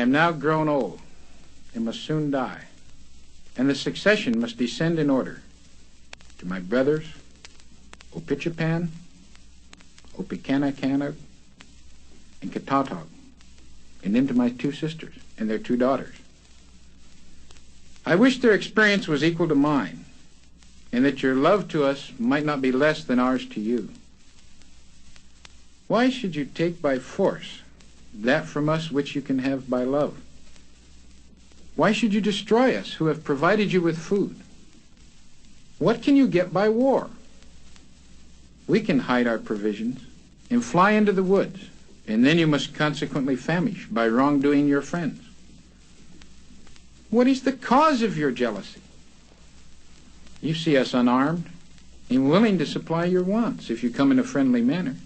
I am now grown old and must soon die, and the succession must descend in order to my brothers, Opichapan, Opikanakana, and Katatog, and then to my 2 sisters and their 2 daughters. I wish their experience was equal to mine, and that your love to us might not be less than ours to you. Why should you take by force that from us which you can have by love? Why should you destroy us who have provided you with food? What can you get by war? We can hide our provisions and fly into the woods, and then you must consequently famish by wrongdoing your friends. What is the cause of your jealousy? You see us unarmed and willing to supply your wants if you come in a friendly manner,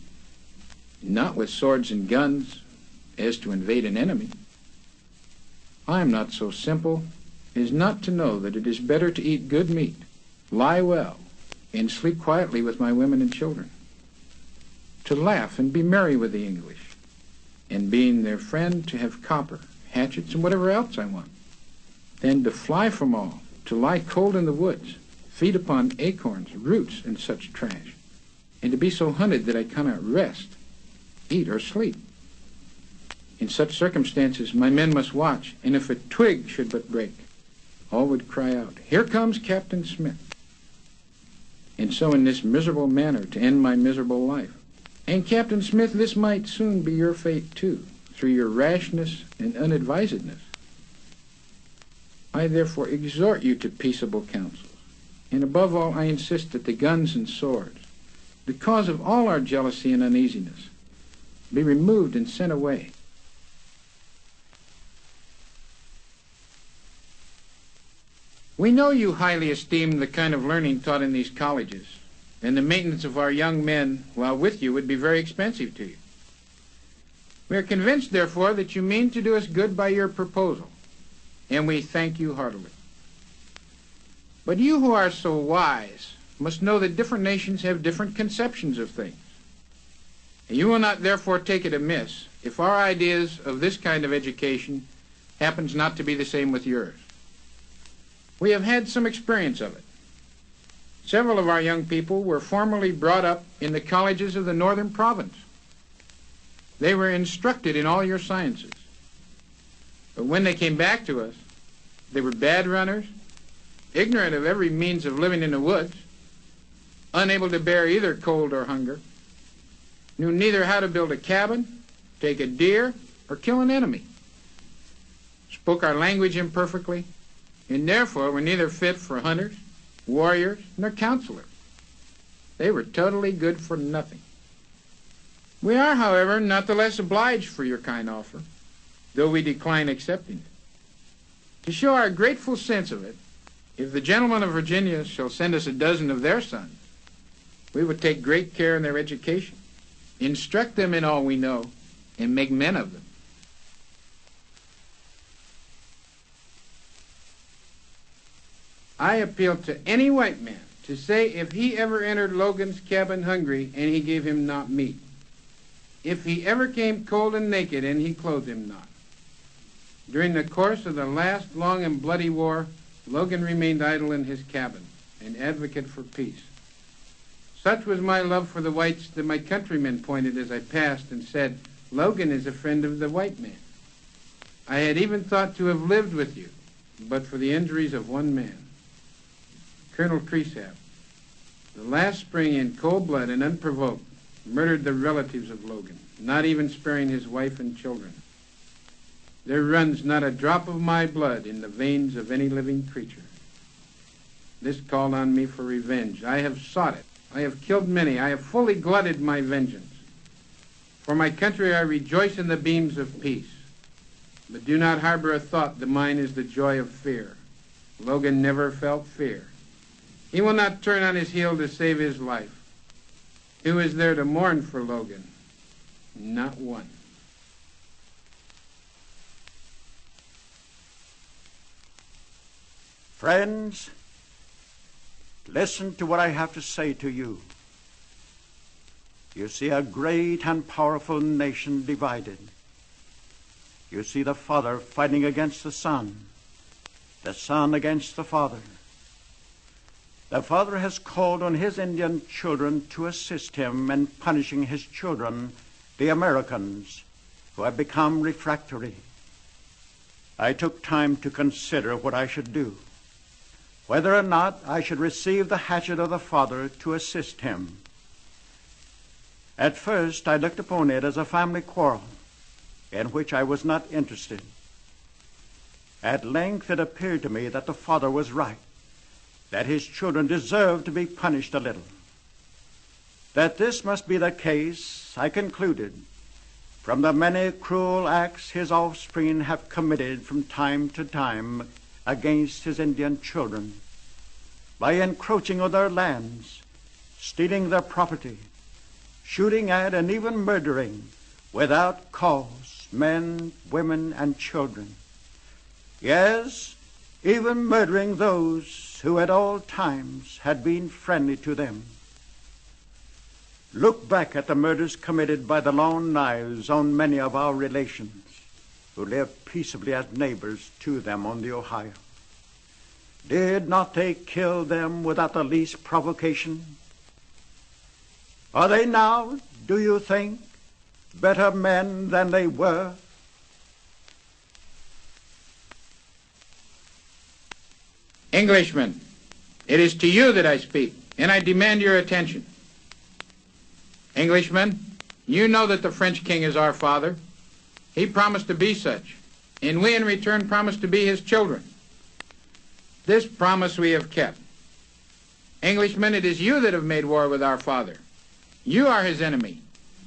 not with swords and guns as to invade an enemy. I am not so simple as not to know that it is better to eat good meat, lie well, and sleep quietly with my women and children, to laugh and be merry with the English, and being their friend to have copper, hatchets, and whatever else I want, than to fly from all, to lie cold in the woods, feed upon acorns, roots, and such trash, and to be so hunted that I cannot rest, eat, or sleep. In such circumstances my men must watch, and if a twig should but break, all would cry out, "Here comes Captain Smith." And so in this miserable manner to end my miserable life. And Captain Smith, this might soon be your fate too, through your rashness and unadvisedness. I therefore exhort you to peaceable counsels, and above all I insist that the guns and swords, the cause of all our jealousy and uneasiness, be removed and sent away. We know you highly esteem the kind of learning taught in these colleges, and the maintenance of our young men while with you would be very expensive to you. We are convinced, therefore, that you mean to do us good by your proposal, and we thank you heartily. But you who are so wise must know that different nations have different conceptions of things, and you will not therefore take it amiss if our ideas of this kind of education happens not to be the same with yours. We have had some experience of it. Several of our young people were formerly brought up in the colleges of the northern province. They were instructed in all your sciences. But when they came back to us, they were bad runners, ignorant of every means of living in the woods, unable to bear either cold or hunger, knew neither how to build a cabin, take a deer, or kill an enemy, spoke our language imperfectly, and therefore were neither fit for hunters, warriors, nor counselors. They were totally good for nothing. We are, however, not the less obliged for your kind offer, though we decline accepting it. To show our grateful sense of it, if the gentlemen of Virginia shall send us a dozen of their sons, we will take great care in their education, instruct them in all we know, and make men of them. I appeal to any white man to say if he ever entered Logan's cabin hungry and he gave him not meat, if he ever came cold and naked and he clothed him not. During the course of the last long and bloody war, Logan remained idle in his cabin, an advocate for peace. Such was my love for the whites that my countrymen pointed as I passed and said, "Logan is a friend of the white man." I had even thought to have lived with you, but for the injuries of one man, Colonel Cresap, the last spring in cold blood and unprovoked, murdered the relatives of Logan, not even sparing his wife and children. There runs not a drop of my blood in the veins of any living creature. This called on me for revenge. I have sought it. I have killed many. I have fully glutted my vengeance. For my country I rejoice in the beams of peace. But do not harbor a thought that mine is the joy of fear. Logan never felt fear. He will not turn on his heel to save his life. Who is there to mourn for Logan? Not one. Friends, listen to what I have to say to you. You see a great and powerful nation divided. you see the father fighting against the son against the father. The father has called on his Indian children to assist him in punishing his children, the Americans, who have become refractory. I took time to consider what I should do, whether or not I should receive the hatchet of the father to assist him. At first, I looked upon it as a family quarrel, in which I was not interested. At length, it appeared to me that the father was right, that his children deserved to be punished a little. That this must be the case, I concluded from the many cruel acts his offspring have committed from time to time against his Indian children, by encroaching on their lands, stealing their property, shooting at and even murdering without cause men, women, and children. Yes, even murdering those who at all times had been friendly to them. Look back at the murders committed by the Long Knives on many of our relations who lived peaceably as neighbors to them on the Ohio. Did not they kill them without the least provocation? Are they now, do you think, better men than they were? Englishmen, it is to you that I speak, and I demand your attention. Englishmen, you know that the French king is our father. He promised to be such, and we in return promised to be his children. This promise we have kept. Englishmen, it is you that have made war with our father. You are his enemy.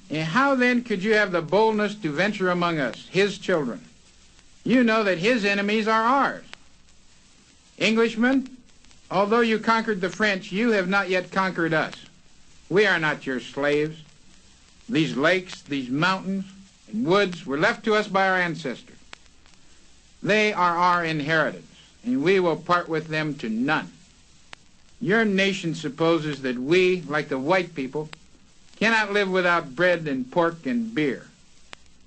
And how then could you have the boldness to venture among us, his children? You know that his enemies are ours. Englishmen, although you conquered the French, you have not yet conquered us. We are not your slaves. These lakes, these mountains, and woods were left to us by our ancestors. They are our inheritance, and we will part with them to none. Your nation supposes that we, like the white people, cannot live without bread and pork and beer.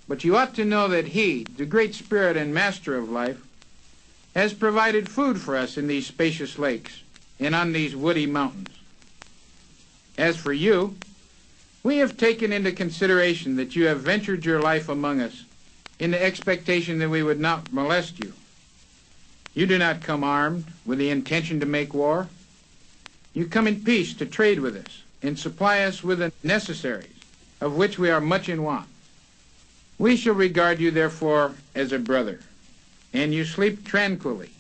But you ought to know that he, the great spirit and master of life, has provided food for us in these spacious lakes and on these woody mountains. As for you, we have taken into consideration that you have ventured your life among us in the expectation that we would not molest you. You do not come armed with the intention to make war. You come in peace to trade with us and supply us with the necessaries, of which we are much in want. We shall regard you, therefore, as a brother, and you sleep tranquilly,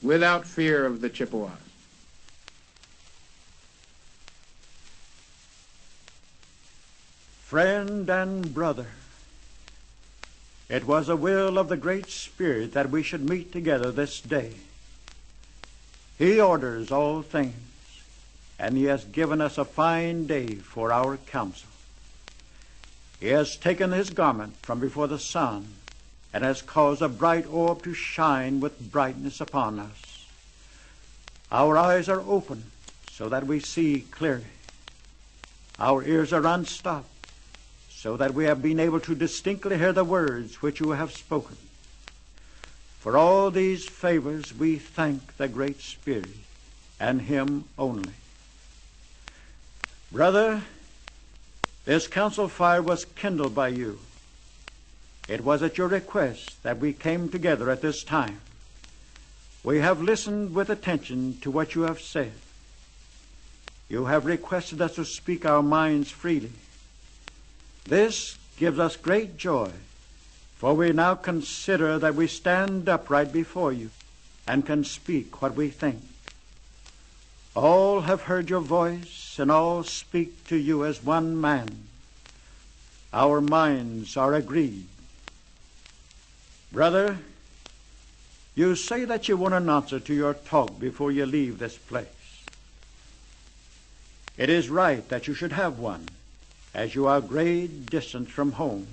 without fear of the Chippewas. Friend and brother, it was a will of the Great Spirit that we should meet together this day. He orders all things, and he has given us a fine day for our council. He has taken his garment from before the sun, and has caused a bright orb to shine with brightness upon us. Our eyes are open so that we see clearly. Our ears are unstopped so that we have been able to distinctly hear the words which you have spoken. For all these favors we thank the Great Spirit and him only. Brother, this council fire was kindled by you. It was at your request that we came together at this time. We have listened with attention to what you have said. You have requested us to speak our minds freely. This gives us great joy, for we now consider that we stand upright before you and can speak what we think. All have heard your voice, and all speak to you as one man. Our minds are agreed. Brother, you say that you want an answer to your talk before you leave this place. It is right that you should have one, as you are a great distance from home,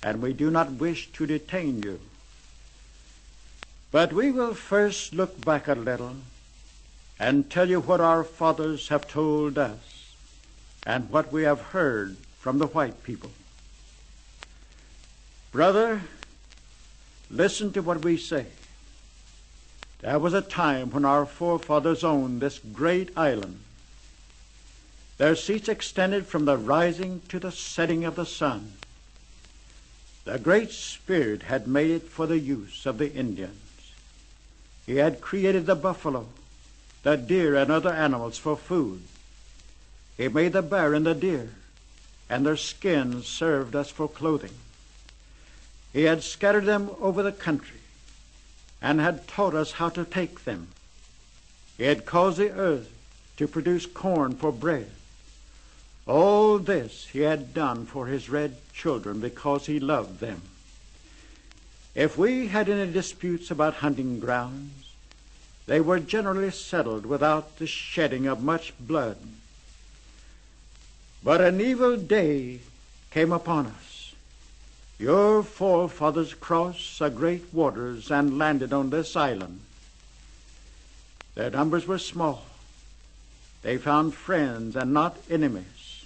and we do not wish to detain you. But we will first look back a little and tell you what our fathers have told us and what we have heard from the white people. Brother, Listen to what we say. There was a time when our forefathers owned this great island. Their seats extended from the rising to the setting of the sun. The Great Spirit had made it for the use of the Indians. He had created the buffalo, the deer, and other animals for food. He made the bear and the deer, and their skins served us for clothing. He had scattered them over the country, and had taught us how to take them. He had caused the earth to produce corn for bread. All this he had done for his red children because he loved them. If we had any disputes about hunting grounds, they were generally settled without the shedding of much blood. But an evil day came upon us. Your forefathers crossed the great waters and landed on this island. Their numbers were small. They found friends and not enemies.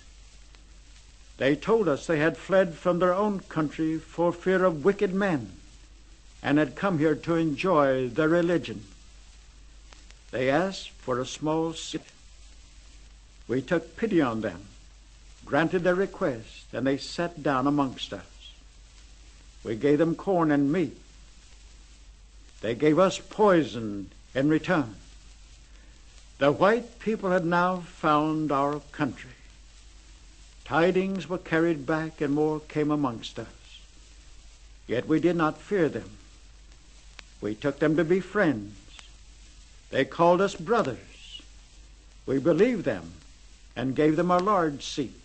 They told us they had fled from their own country for fear of wicked men and had come here to enjoy their religion. They asked for a small city. We took pity on them, granted their request, and they sat down amongst us. We gave them corn and meat. They gave us poison in return. The white people had now found our country. Tidings were carried back, and more came amongst us. Yet we did not fear them. We took them to be friends. They called us brothers. We believed them and gave them a large seat.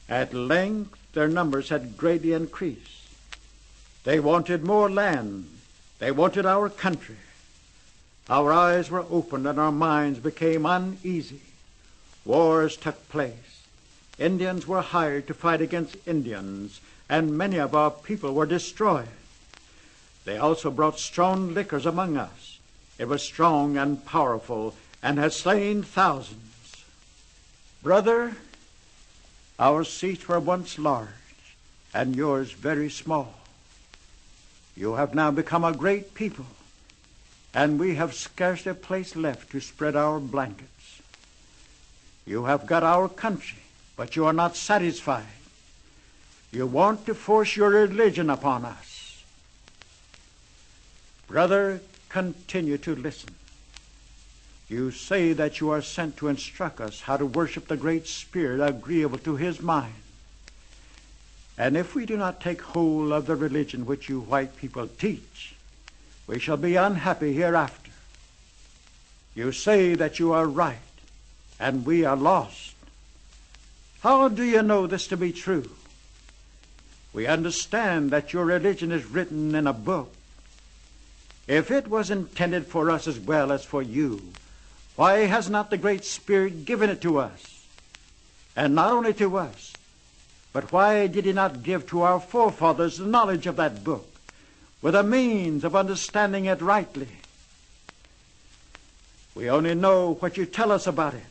At length their numbers had greatly increased. They wanted more land. They wanted our country. Our eyes were opened and our minds became uneasy. Wars took place. Indians were hired to fight against Indians, and many of our people were destroyed. They also brought strong liquors among us. It was strong and powerful, and has slain thousands. Brother, our seats were once large, and yours very small. You have now become a great people, and we have scarcely a place left to spread our blankets. You have got our country, but you are not satisfied. You want to force your religion upon us. Brother, continue to listen. You say that you are sent to instruct us how to worship the Great Spirit agreeable to his mind. And if we do not take hold of the religion which you white people teach, we shall be unhappy hereafter. You say that you are right, and we are lost. How do you know this to be true? We understand that your religion is written in a book. If it was intended for us as well as for you, why has not the Great Spirit given it to us? And not only to us, but why did he not give to our forefathers the knowledge of that book, with a means of understanding it rightly? We only know what you tell us about it.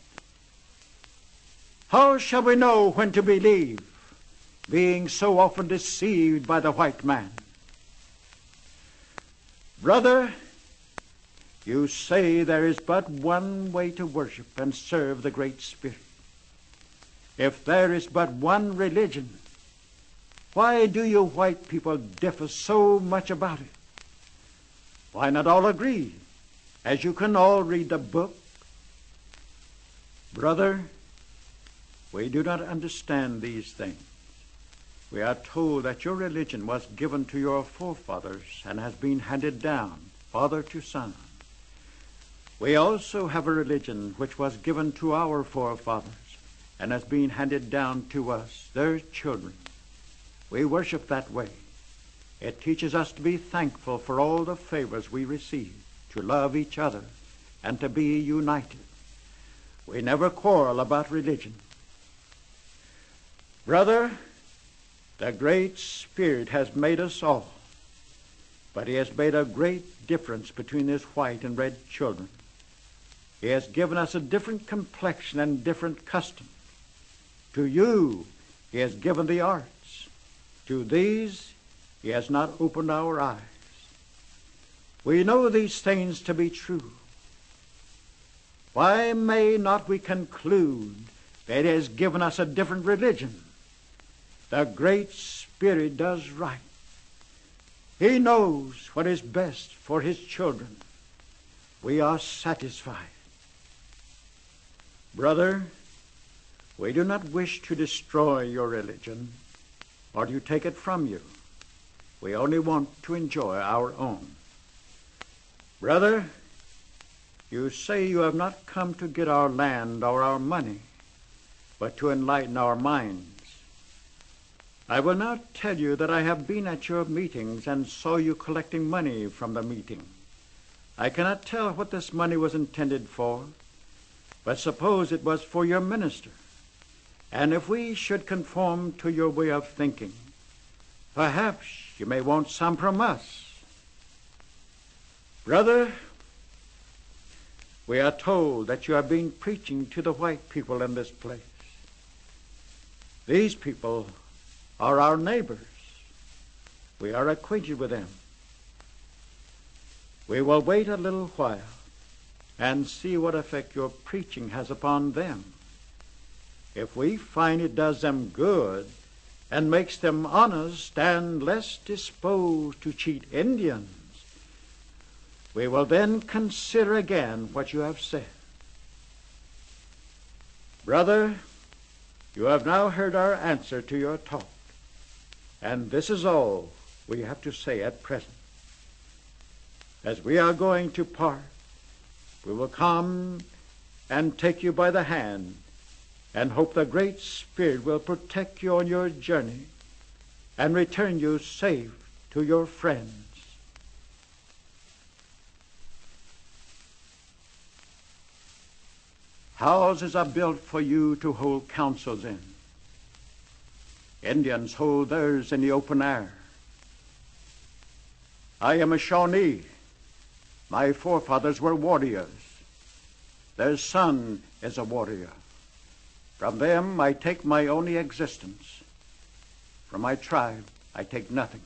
How shall we know when to believe, being so often deceived by the white man? Brother, you say there is but one way to worship and serve the Great Spirit. If there is but one religion, why do you white people differ so much about it? Why not all agree, as you can all read the book? Brother, we do not understand these things. We are told that your religion was given to your forefathers and has been handed down, father to son. We also have a religion which was given to our forefathers and has been handed down to us, their children. We worship that way. It teaches us to be thankful for all the favors we receive, to love each other, and to be united. We never quarrel about religion. Brother, the Great Spirit has made us all, but he has made a great difference between his white and red children. He has given us a different complexion and different customs. To you, he has given the arts. To these, he has not opened our eyes. We know these things to be true. Why may not we conclude that he has given us a different religion? The Great Spirit does right. He knows what is best for his children. We are satisfied. Brother, we do not wish to destroy your religion or to take it from you. We only want to enjoy our own. Brother, you say you have not come to get our land or our money, but to enlighten our minds. I will now tell you that I have been at your meetings and saw you collecting money from the meeting. I cannot tell what this money was intended for, but suppose it was for your minister. And if we should conform to your way of thinking, perhaps you may want some from us. Brother, we are told that you have been preaching to the white people in this place. These people are our neighbors. We are acquainted with them. We will wait a little while and see what effect your preaching has upon them. If we find it does them good and makes them honest and less disposed to cheat Indians, we will then consider again what you have said. Brother, you have now heard our answer to your talk, and this is all we have to say at present. As we are going to part, we will come and take you by the hand and hope the Great Spirit will protect you on your journey and return you safe to your friends. Houses are built for you to hold councils in. Indians hold theirs in the open air. I am a Shawnee. My forefathers were warriors. Their son is a warrior. From them I take my only existence. From my tribe I take nothing.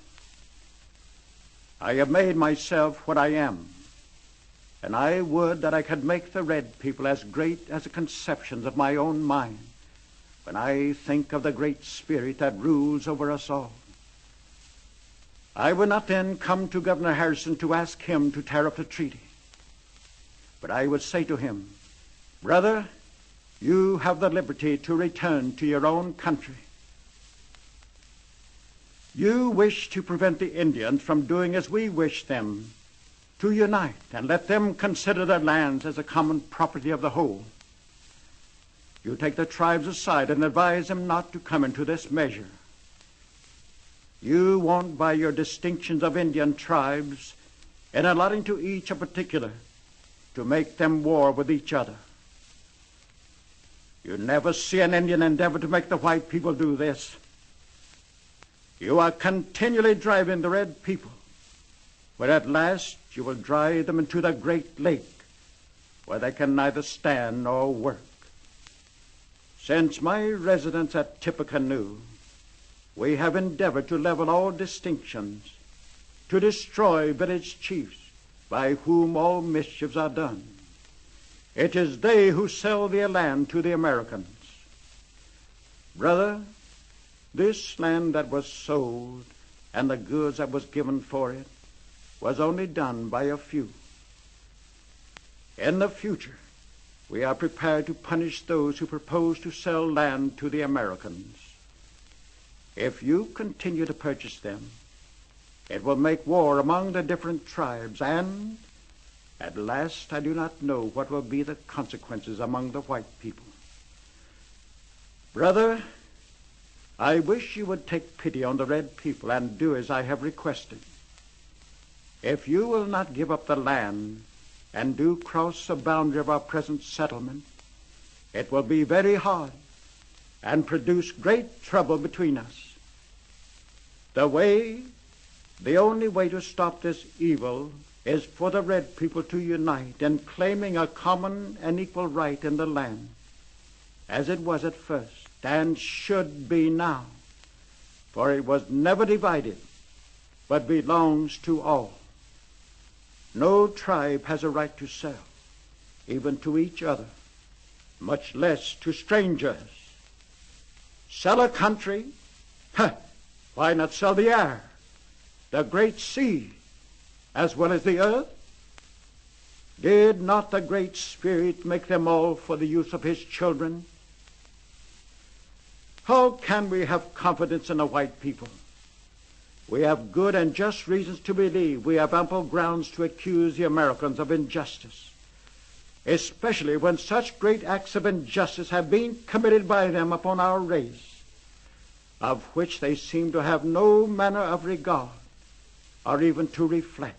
I have made myself what I am, and I would that I could make the red people as great as the conceptions of my own mind when I think of the Great Spirit that rules over us all. I would not then come to Governor Harrison to ask him to tear up the treaty, but I would say to him, brother, you have the liberty to return to your own country. You wish to prevent the Indians from doing as we wish them, to unite and let them consider their lands as a common property of the whole. You take the tribes aside and advise them not to come into this measure. You want by your distinctions of Indian tribes and allotting to each a particular to make them war with each other. You never see an Indian endeavor to make the white people do this. You are continually driving the red people, where at last you will drive them into the great lake, where they can neither stand nor work. Since my residence at Tippecanoe, we have endeavored to level all distinctions, to destroy village chiefs by whom all mischiefs are done. It is they who sell their land to the Americans. Brother, this land that was sold and the goods that was given for it was only done by a few. In the future, we are prepared to punish those who propose to sell land to the Americans. If you continue to purchase them, it will make war among the different tribes, and at last I do not know what will be the consequences among the white people. Brother, I wish you would take pity on the red people and do as I have requested. If you will not give up the land and do cross the boundary of our present settlement, it will be very hard and produce great trouble between us. The only way to stop this evil is for the red people to unite in claiming a common and equal right in the land, as it was at first and should be now, for it was never divided, but belongs to all. No tribe has a right to sell, even to each other, much less to strangers. Sell a country? Huh. Why not sell the air, the great sea, as well as the earth? Did not the Great Spirit make them all for the use of his children? How can we have confidence in the white people? We have good and just reasons to believe we have ample grounds to accuse the Americans of injustice, especially when such great acts of injustice have been committed by them upon our race, of which they seem to have no manner of regard, or even to reflect.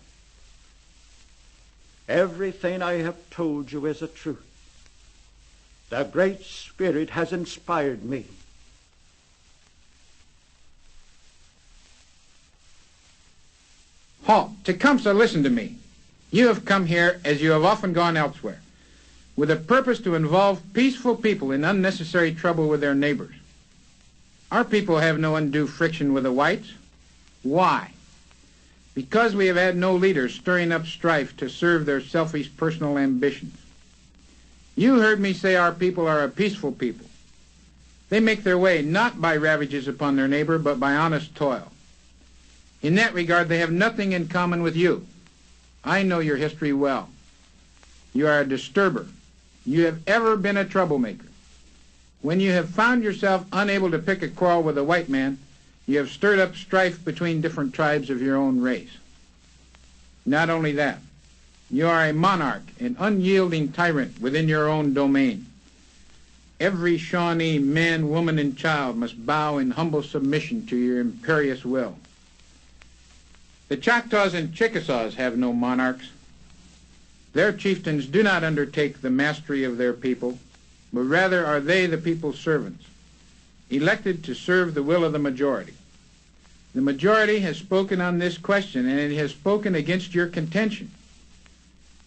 Everything I have told you is the truth. The Great Spirit has inspired me. Halt! Tecumseh, listen to me. You have come here, as you have often gone elsewhere, with a purpose to involve peaceful people in unnecessary trouble with their neighbors. Our people have no undue friction with the whites. Why? Because we have had no leaders stirring up strife to serve their selfish personal ambitions. You heard me say our people are a peaceful people. They make their way not by ravages upon their neighbor, but by honest toil. In that regard, they have nothing in common with you. I know your history well. You are a disturber. You have ever been a troublemaker. When you have found yourself unable to pick a quarrel with a white man, you have stirred up strife between different tribes of your own race. Not only that, you are a monarch, an unyielding tyrant within your own domain. Every Shawnee man, woman, and child must bow in humble submission to your imperious will. The Choctaws and Chickasaws have no monarchs. Their chieftains do not undertake the mastery of their people, but rather are they the people's servants, elected to serve the will of the majority. The majority has spoken on this question, and it has spoken against your contention.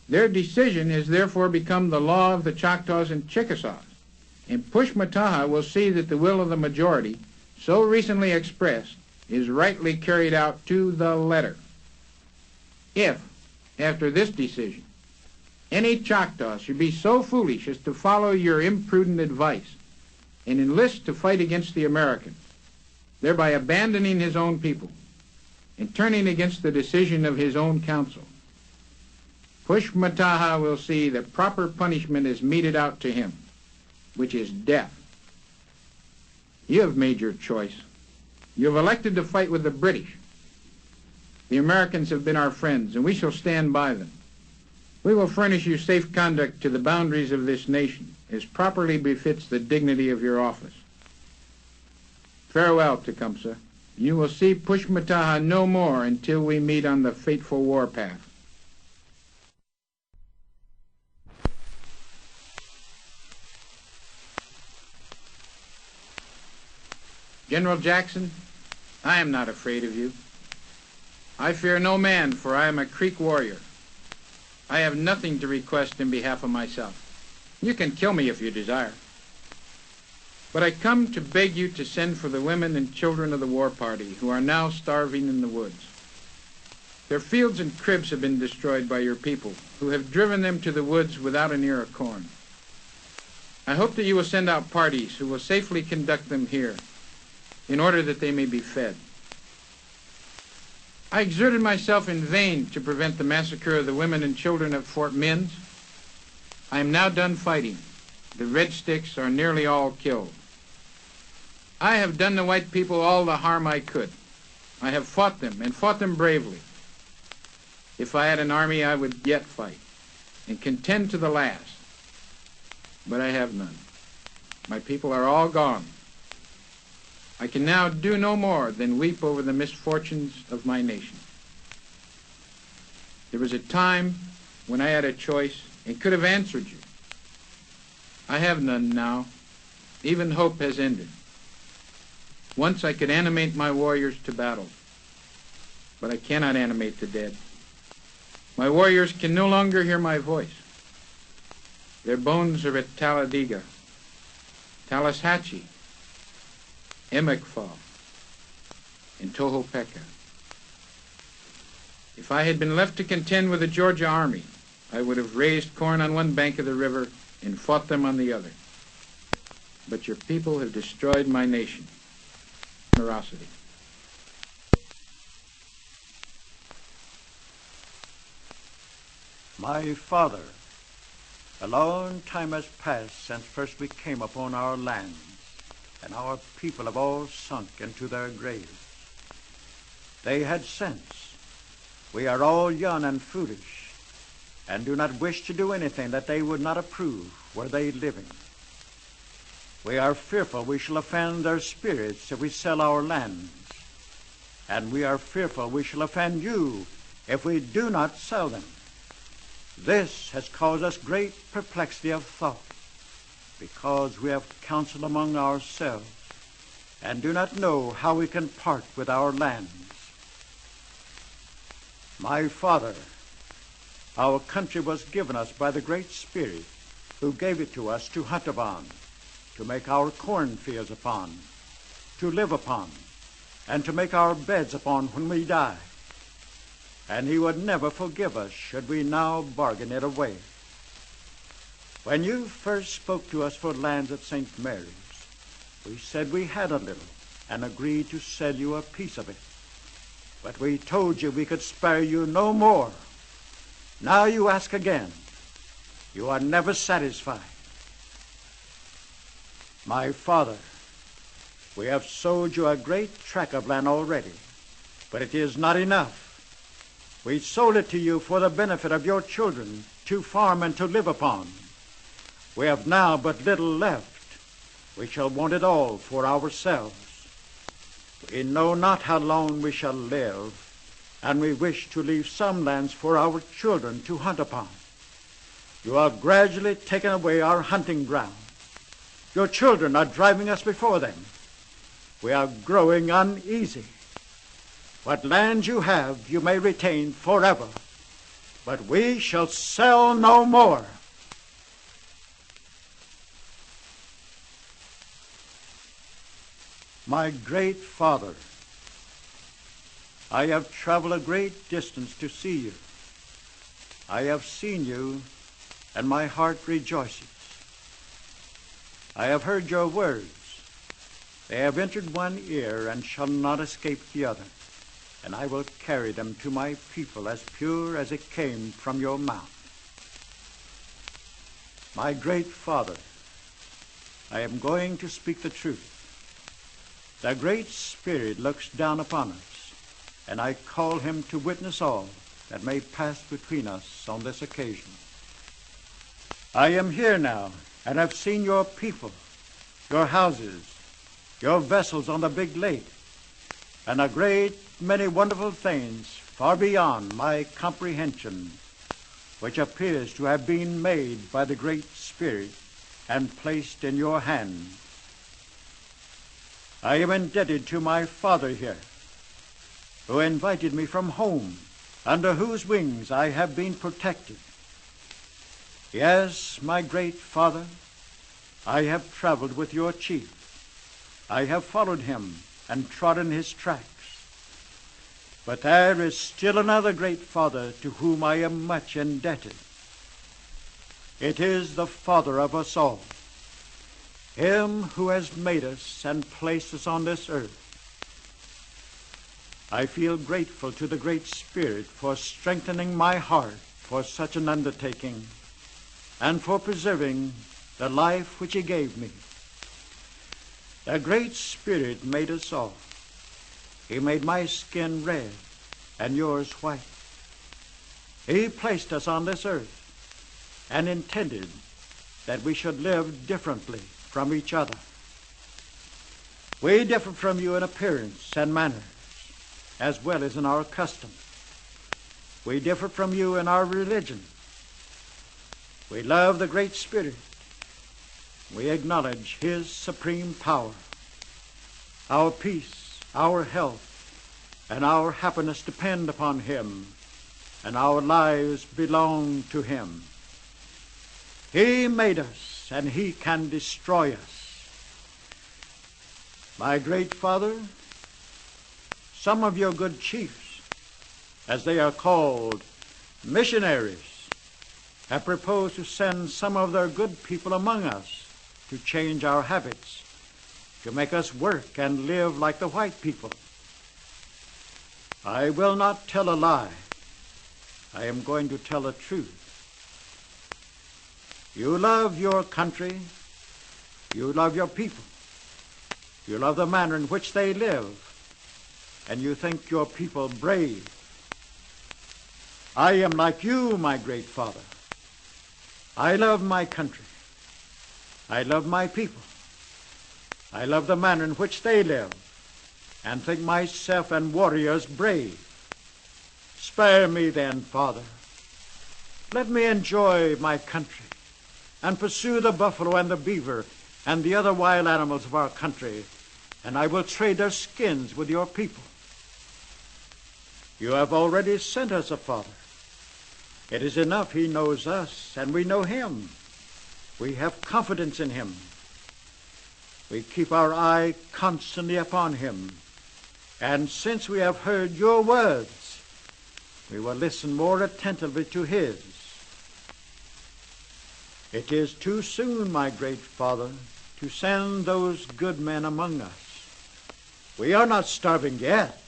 Their decision has therefore become the law of the Choctaws and Chickasaws, and Pushmataha will see that the will of the majority, so recently expressed, is rightly carried out to the letter. If, after this decision, any Choctaw should be so foolish as to follow your imprudent advice and enlist to fight against the Americans, thereby abandoning his own people and turning against the decision of his own council, Pushmataha will see that proper punishment is meted out to him, which is death. You have made your choice. You have elected to fight with the British. The Americans have been our friends, and we shall stand by them. We will furnish you safe conduct to the boundaries of this nation, as properly befits the dignity of your office. Farewell, Tecumseh. You will see Pushmataha no more until we meet on the fateful warpath. General Jackson, I am not afraid of you. I fear no man, for I am a Creek warrior. I have nothing to request in behalf of myself. You can kill me if you desire. But I come to beg you to send for the women and children of the war party who are now starving in the woods. Their fields and cribs have been destroyed by your people, who have driven them to the woods without an ear of corn. I hope that you will send out parties who will safely conduct them here, in order that they may be fed. I exerted myself in vain to prevent the massacre of the women and children at Fort Minns. I am now done fighting. The Red Sticks are nearly all killed. I have done the white people all the harm I could. I have fought them, and fought them bravely. If I had an army, I would yet fight, and contend to the last. But I have none. My people are all gone. I can now do no more than weep over the misfortunes of my nation. There was a time when I had a choice and could have answered you. I have none now. Even hope has ended. Once I could animate my warriors to battle, but I cannot animate the dead. My warriors can no longer hear my voice. Their bones are at Talladega, Tallushatchee, Emigfall, and Tohopeka. If I had been left to contend with the Georgia army, I would have raised corn on one bank of the river and fought them on the other. But your people have destroyed my nation. Generosity. My father, a long time has passed since first we came upon our lands, and our people have all sunk into their graves. They had sense. We are all young and foolish, and do not wish to do anything that they would not approve were they living. We are fearful we shall offend their spirits if we sell our lands, and we are fearful we shall offend you if we do not sell them. This has caused us great perplexity of thought, because we have counseled among ourselves, and do not know how we can part with our lands. My father, our country was given us by the Great Spirit, who gave it to us to hunt upon, to make our cornfields upon, to live upon, and to make our beds upon when we die. And he would never forgive us should we now bargain it away. When you first spoke to us for lands at St. Mary's, we said we had a little, and agreed to sell you a piece of it. But we told you we could spare you no more. Now you ask again. You are never satisfied. My father, we have sold you a great tract of land already, but it is not enough. We sold it to you for the benefit of your children, to farm and to live upon. We have now but little left. We shall want it all for ourselves. We know not how long we shall live, and we wish to leave some lands for our children to hunt upon. You are gradually taking away our hunting ground. Your children are driving us before them. We are growing uneasy. What land you have, you may retain forever, but we shall sell no more. My great father, I have traveled a great distance to see you. I have seen you, and my heart rejoices. I have heard your words. They have entered one ear and shall not escape the other. And I will carry them to my people as pure as it came from your mouth. My great father, I am going to speak the truth. The Great Spirit looks down upon us, and I call him to witness all that may pass between us on this occasion. I am here now, and have seen your people, your houses, your vessels on the big lake, and a great many wonderful things far beyond my comprehension, which appears to have been made by the Great Spirit and placed in your hand. I am indebted to my father here, who invited me from home, under whose wings I have been protected. Yes, my great father, I have traveled with your chief. I have followed him and trodden his tracks. But there is still another great father to whom I am much indebted. It is the Father of us all, him who has made us and placed us on this earth. I feel grateful to the Great Spirit for strengthening my heart for such an undertaking, and for preserving the life which he gave me. The Great Spirit made us all. He made my skin red and yours white. He placed us on this earth and intended that we should live differently from each other. We differ from you in appearance and manners, as well as in our customs. We differ from you in our religion. We love the Great Spirit. We acknowledge his supreme power. Our peace, our health, and our happiness depend upon him, and our lives belong to him. He made us, and he can destroy us. My great father, some of your good chiefs as they are called, missionaries, have proposed to send some of their good people among us to change our habits, to make us work and live like the white people. I will not tell a lie. I am going to tell the truth. You love your country. You love your people. You love the manner in which they live. And you think your people brave. I am like you, my great father. I love my country. I love my people. I love the manner in which they live, and think myself and warriors brave. Spare me then, Father. Let me enjoy my country, and pursue the buffalo and the beaver and the other wild animals of our country, and I will trade their skins with your people. You have already sent us a father. It is enough he knows us, and we know him. We have confidence in him. We keep our eye constantly upon him. And since we have heard your words, we will listen more attentively to his. It is too soon, my great father, to send those good men among us. We are not starving yet.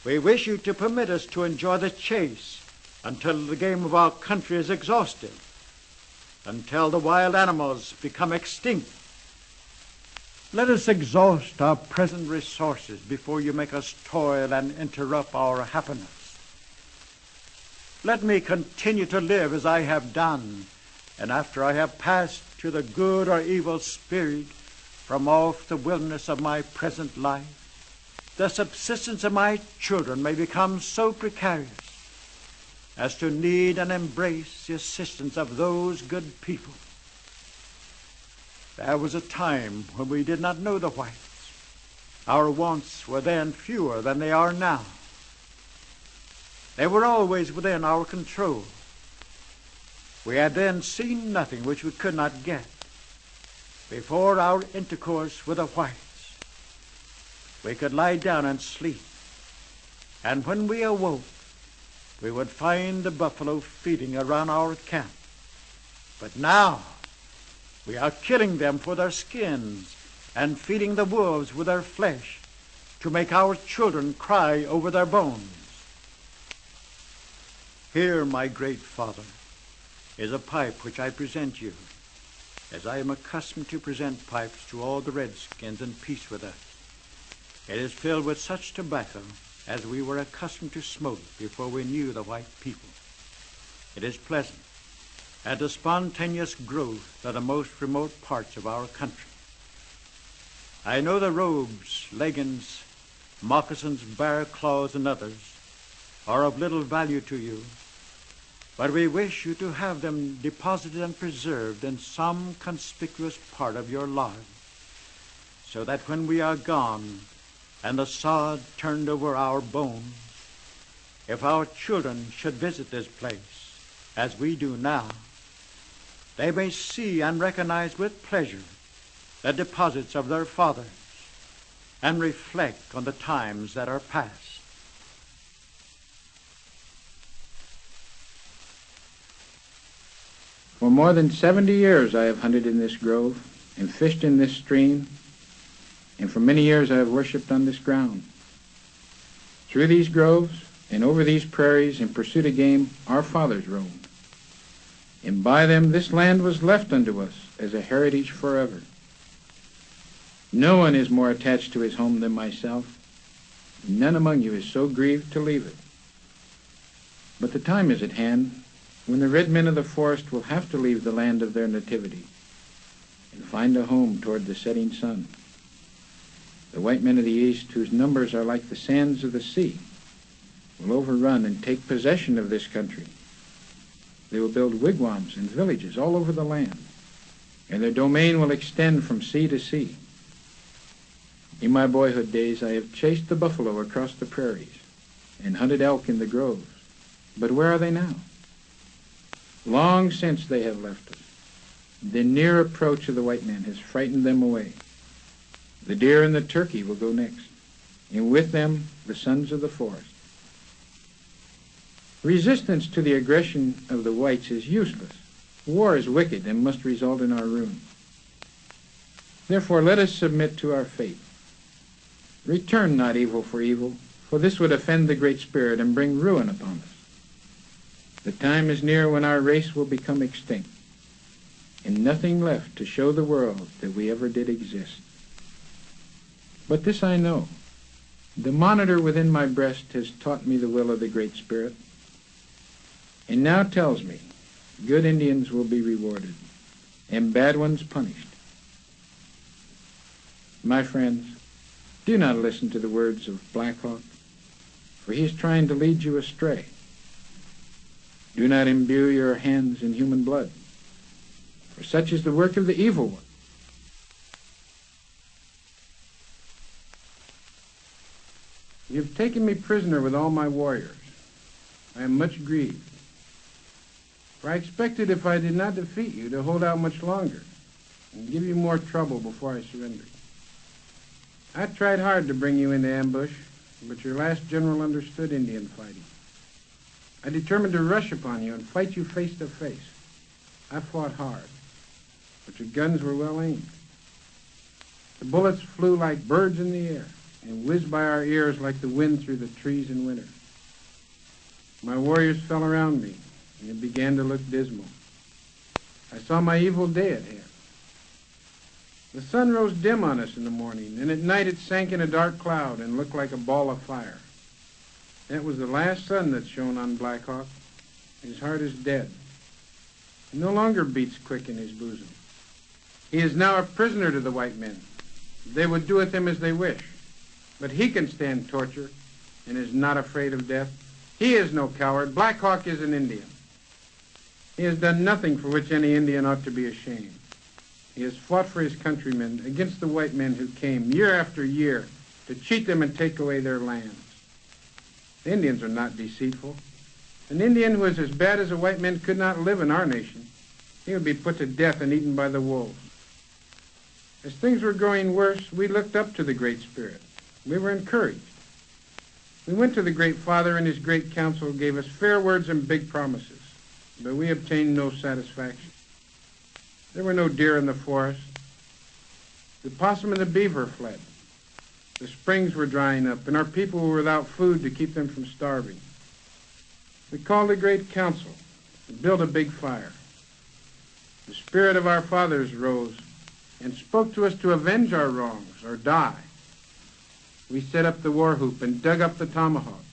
We wish you to permit us to enjoy the chase until the game of our country is exhausted, until the wild animals become extinct. Let us exhaust our present resources before you make us toil and interrupt our happiness. Let me continue to live as I have done, and after I have passed to the good or evil spirit from off the wilderness of my present life, the subsistence of my children may become so precarious as to need and embrace the assistance of those good people. There was a time when we did not know the whites. Our wants were then fewer than they are now. They were always within our control. We had then seen nothing which we could not get. Before our intercourse with the whites, we could lie down and sleep. And when we awoke, we would find the buffalo feeding around our camp. But now, we are killing them for their skins and feeding the wolves with their flesh to make our children cry over their bones. Here, my great father, is a pipe which I present you, as I am accustomed to present pipes to all the redskins in peace with us. It is filled with such tobacco as we were accustomed to smoke before we knew the white people. It is pleasant, and the spontaneous growth of the most remote parts of our country. I know the robes, leggings, moccasins, bear claws, and others are of little value to you, but we wish you to have them deposited and preserved in some conspicuous part of your lives, so that when we are gone and the sod turned over our bones, if our children should visit this place, as we do now, they may see and recognize with pleasure the deposits of their fathers and reflect on the times that are past. For more than 70 years I have hunted in this grove and fished in this stream, and for many years I have worshipped on this ground. Through these groves and over these prairies in pursuit of game our fathers roamed, and by them this land was left unto us as a heritage forever. No one is more attached to his home than myself. None among you is so grieved to leave it. But the time is at hand when the red men of the forest will have to leave the land of their nativity and find a home toward the setting sun. The white men of the east, whose numbers are like the sands of the sea, will overrun and take possession of this country. They will build wigwams and villages all over the land, and their domain will extend from sea to sea. In my boyhood days I have chased the buffalo across the prairies and hunted elk in the groves. But where are they now? Long since they have left us. The near approach of the white man has frightened them away. The deer and the turkey will go next, and with them the sons of the forest. Resistance to the aggression of the whites is useless. War is wicked and must result in our ruin. Therefore, let us submit to our fate. Return not evil for evil, for this would offend the Great Spirit and bring ruin upon us. The time is near when our race will become extinct, and nothing left to show the world that we ever did exist. But this I know. The monitor within my breast has taught me the will of the Great Spirit, and now tells me good Indians will be rewarded and bad ones punished. My friends, do not listen to the words of Black Hawk, for he is trying to lead you astray. Do not imbue your hands in human blood, for such is the work of the evil one. You have taken me prisoner with all my warriors. I am much grieved, for I expected if I did not defeat you to hold out much longer and give you more trouble before I surrendered. I tried hard to bring you into ambush, but your last general understood Indian fighting. I determined to rush upon you and fight you face to face. I fought hard, but your guns were well aimed. The bullets flew like birds in the air and whizzed by our ears like the wind through the trees in winter. My warriors fell around me, and it began to look dismal. I saw my evil day at hand. The sun rose dim on us in the morning, and at night it sank in a dark cloud and looked like a ball of fire. That was the last sun that shone on Black Hawk. His heart is dead. It no longer beats quick in his bosom. He is now a prisoner to the white men. They would do with him as they wish. But he can stand torture and is not afraid of death. He is no coward. Black Hawk is an Indian. He has done nothing for which any Indian ought to be ashamed. He has fought for his countrymen against the white men who came year after year to cheat them and take away their lands. The Indians are not deceitful. An Indian who is as bad as a white man could not live in our nation. He would be put to death and eaten by the wolves. As things were growing worse, we looked up to the Great Spirit. We were encouraged. We went to the Great Father, and his great council gave us fair words and big promises, but we obtained no satisfaction. There were no deer in the forest. The possum and the beaver fled. The springs were drying up, and our people were without food to keep them from starving. We called a great council and built a big fire. The spirit of our fathers rose and spoke to us to avenge our wrongs or die. We set up the war hoop and dug up the tomahawk.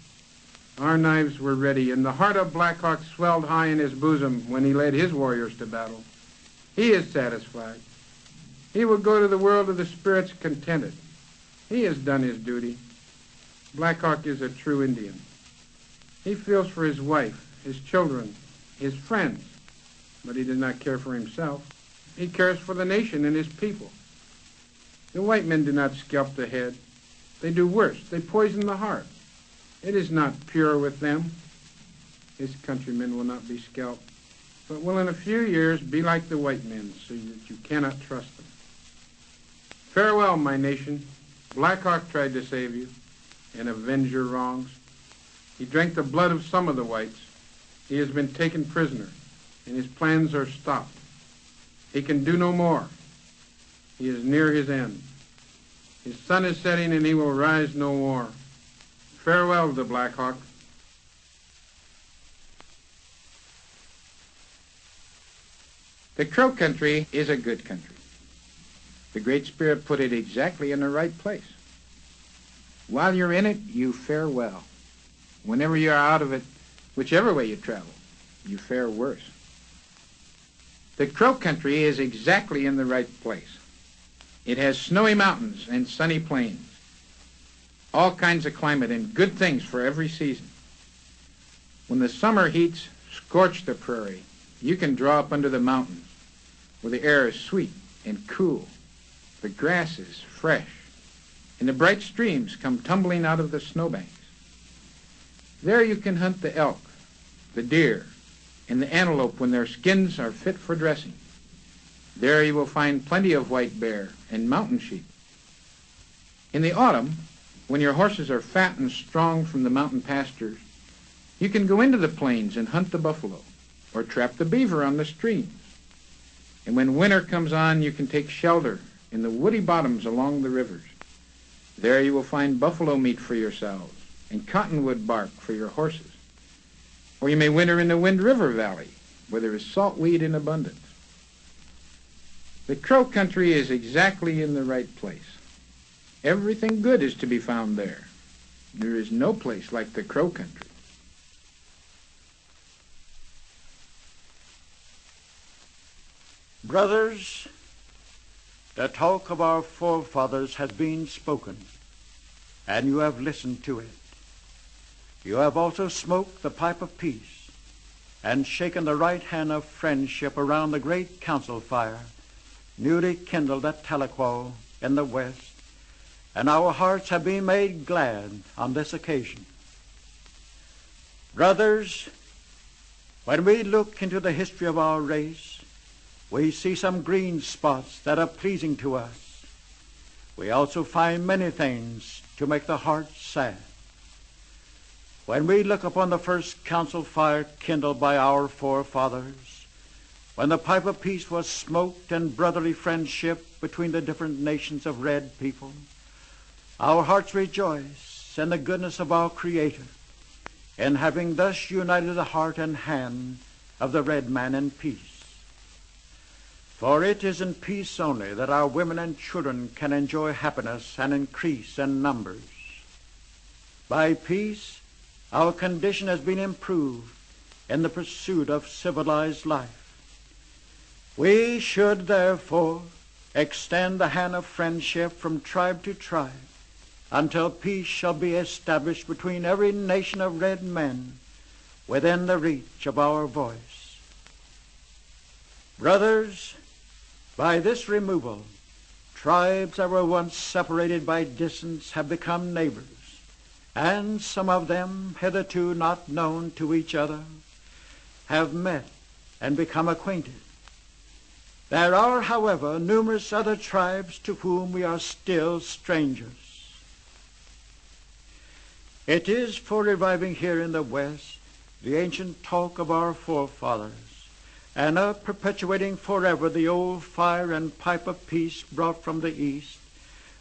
Our knives were ready, and the heart of Black Hawk swelled high in his bosom when he led his warriors to battle. He is satisfied. He will go to the world of the spirits contented. He has done his duty. Black Hawk is a true Indian. He feels for his wife, his children, his friends, but he does not care for himself. He cares for the nation and his people. The white men do not scalp the head. They do worse. They poison the heart. It is not pure with them. His countrymen will not be scalped, but will in a few years be like the white men, so that you cannot trust them. Farewell, my nation. Black Hawk tried to save you and avenge your wrongs. He drank the blood of some of the whites. He has been taken prisoner, and his plans are stopped. He can do no more. He is near his end. His sun is setting, and he will rise no more. Farewell to Black Hawk. The Crow country is a good country. The Great Spirit put it exactly in the right place. While you're in it, you fare well. Whenever you're out of it, whichever way you travel, you fare worse. The Crow country is exactly in the right place. It has snowy mountains and sunny plains, all kinds of climate and good things for every season. When the summer heats scorch the prairie, you can draw up under the mountains, where the air is sweet and cool, the grass is fresh, and the bright streams come tumbling out of the snowbanks. There you can hunt the elk, the deer, and the antelope when their skins are fit for dressing. There you will find plenty of white bear and mountain sheep. In the autumn, when your horses are fat and strong from the mountain pastures, You can go into the plains and hunt the buffalo, or trap the beaver on the streams. And when winter comes on, you can take shelter in the woody bottoms along the rivers. There you will find buffalo meat for yourselves and cottonwood bark for your horses. Or you may winter in the Wind River Valley, where there is saltweed in abundance. The Crow country is exactly in the right place. Everything good is to be found there. There is no place like the Crow country. Brothers, the talk of our forefathers has been spoken, and you have listened to it. You have also smoked the pipe of peace and shaken the right hand of friendship around the great council fire, newly kindled at Tahlequah in the west, and our hearts have been made glad on this occasion. Brothers, when we look into the history of our race, we see some green spots that are pleasing to us. We also find many things to make the heart sad. When we look upon the first council fire kindled by our forefathers, when the pipe of peace was smoked and brotherly friendship between the different nations of red people, our hearts rejoice in the goodness of our Creator in having thus united the heart and hand of the red man in peace. For it is in peace only that our women and children can enjoy happiness and increase in numbers. By peace, our condition has been improved in the pursuit of civilized life. We should, therefore, extend the hand of friendship from tribe to tribe until peace shall be established between every nation of red men within the reach of our voice. Brothers, by this removal, tribes that were once separated by distance have become neighbors, and some of them, hitherto not known to each other, have met and become acquainted. There are, however, numerous other tribes to whom we are still strangers. It is for reviving here in the West the ancient talk of our forefathers, and of perpetuating forever the old fire and pipe of peace brought from the East,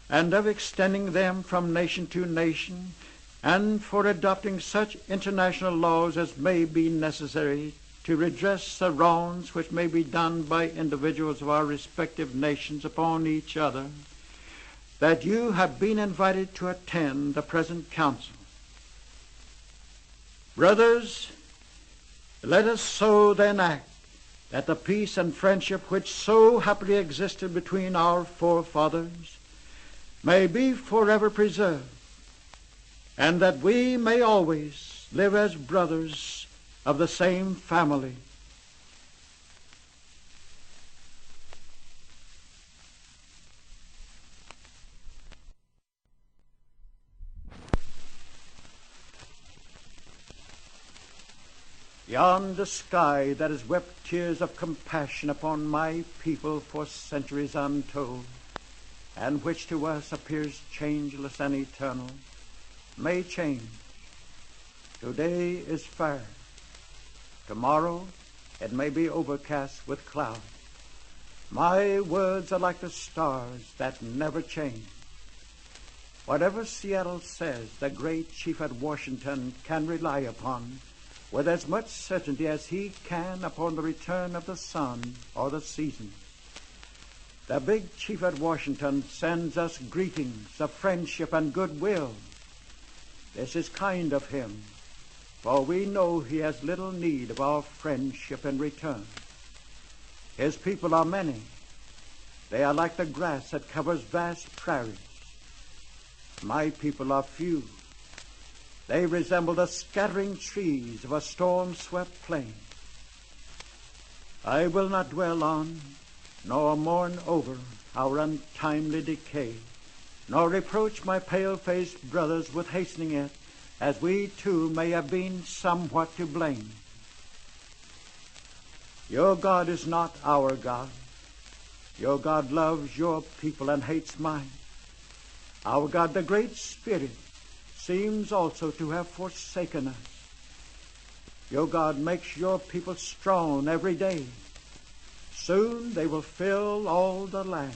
and of extending them from nation to nation, and for adopting such international laws as may be necessary to redress the wrongs which may be done by individuals of our respective nations upon each other, that you have been invited to attend the present council. Brothers, let us so then act that the peace and friendship which so happily existed between our forefathers may be forever preserved, and that we may always live as brothers of the same family. Yonder sky that has wept tears of compassion upon my people for centuries untold, and which to us appears changeless and eternal, may change. Today is fair. Tomorrow it may be overcast with clouds. My words are like the stars that never change. Whatever Seattle says, the great chief at Washington can rely upon with as much certainty as he can upon the return of the sun or the seasons. The big chief at Washington sends us greetings of friendship and goodwill. This is kind of him, for we know he has little need of our friendship in return. His people are many. They are like the grass that covers vast prairies. My people are few. They resemble the scattering trees of a storm-swept plain. I will not dwell on, nor mourn over our untimely decay, nor reproach my pale-faced brothers with hastening it, as we too may have been somewhat to blame. Your God is not our God. Your God loves your people and hates mine. Our God, the Great Spirit, seems also to have forsaken us. Your God makes your people strong every day. Soon they will fill all the land.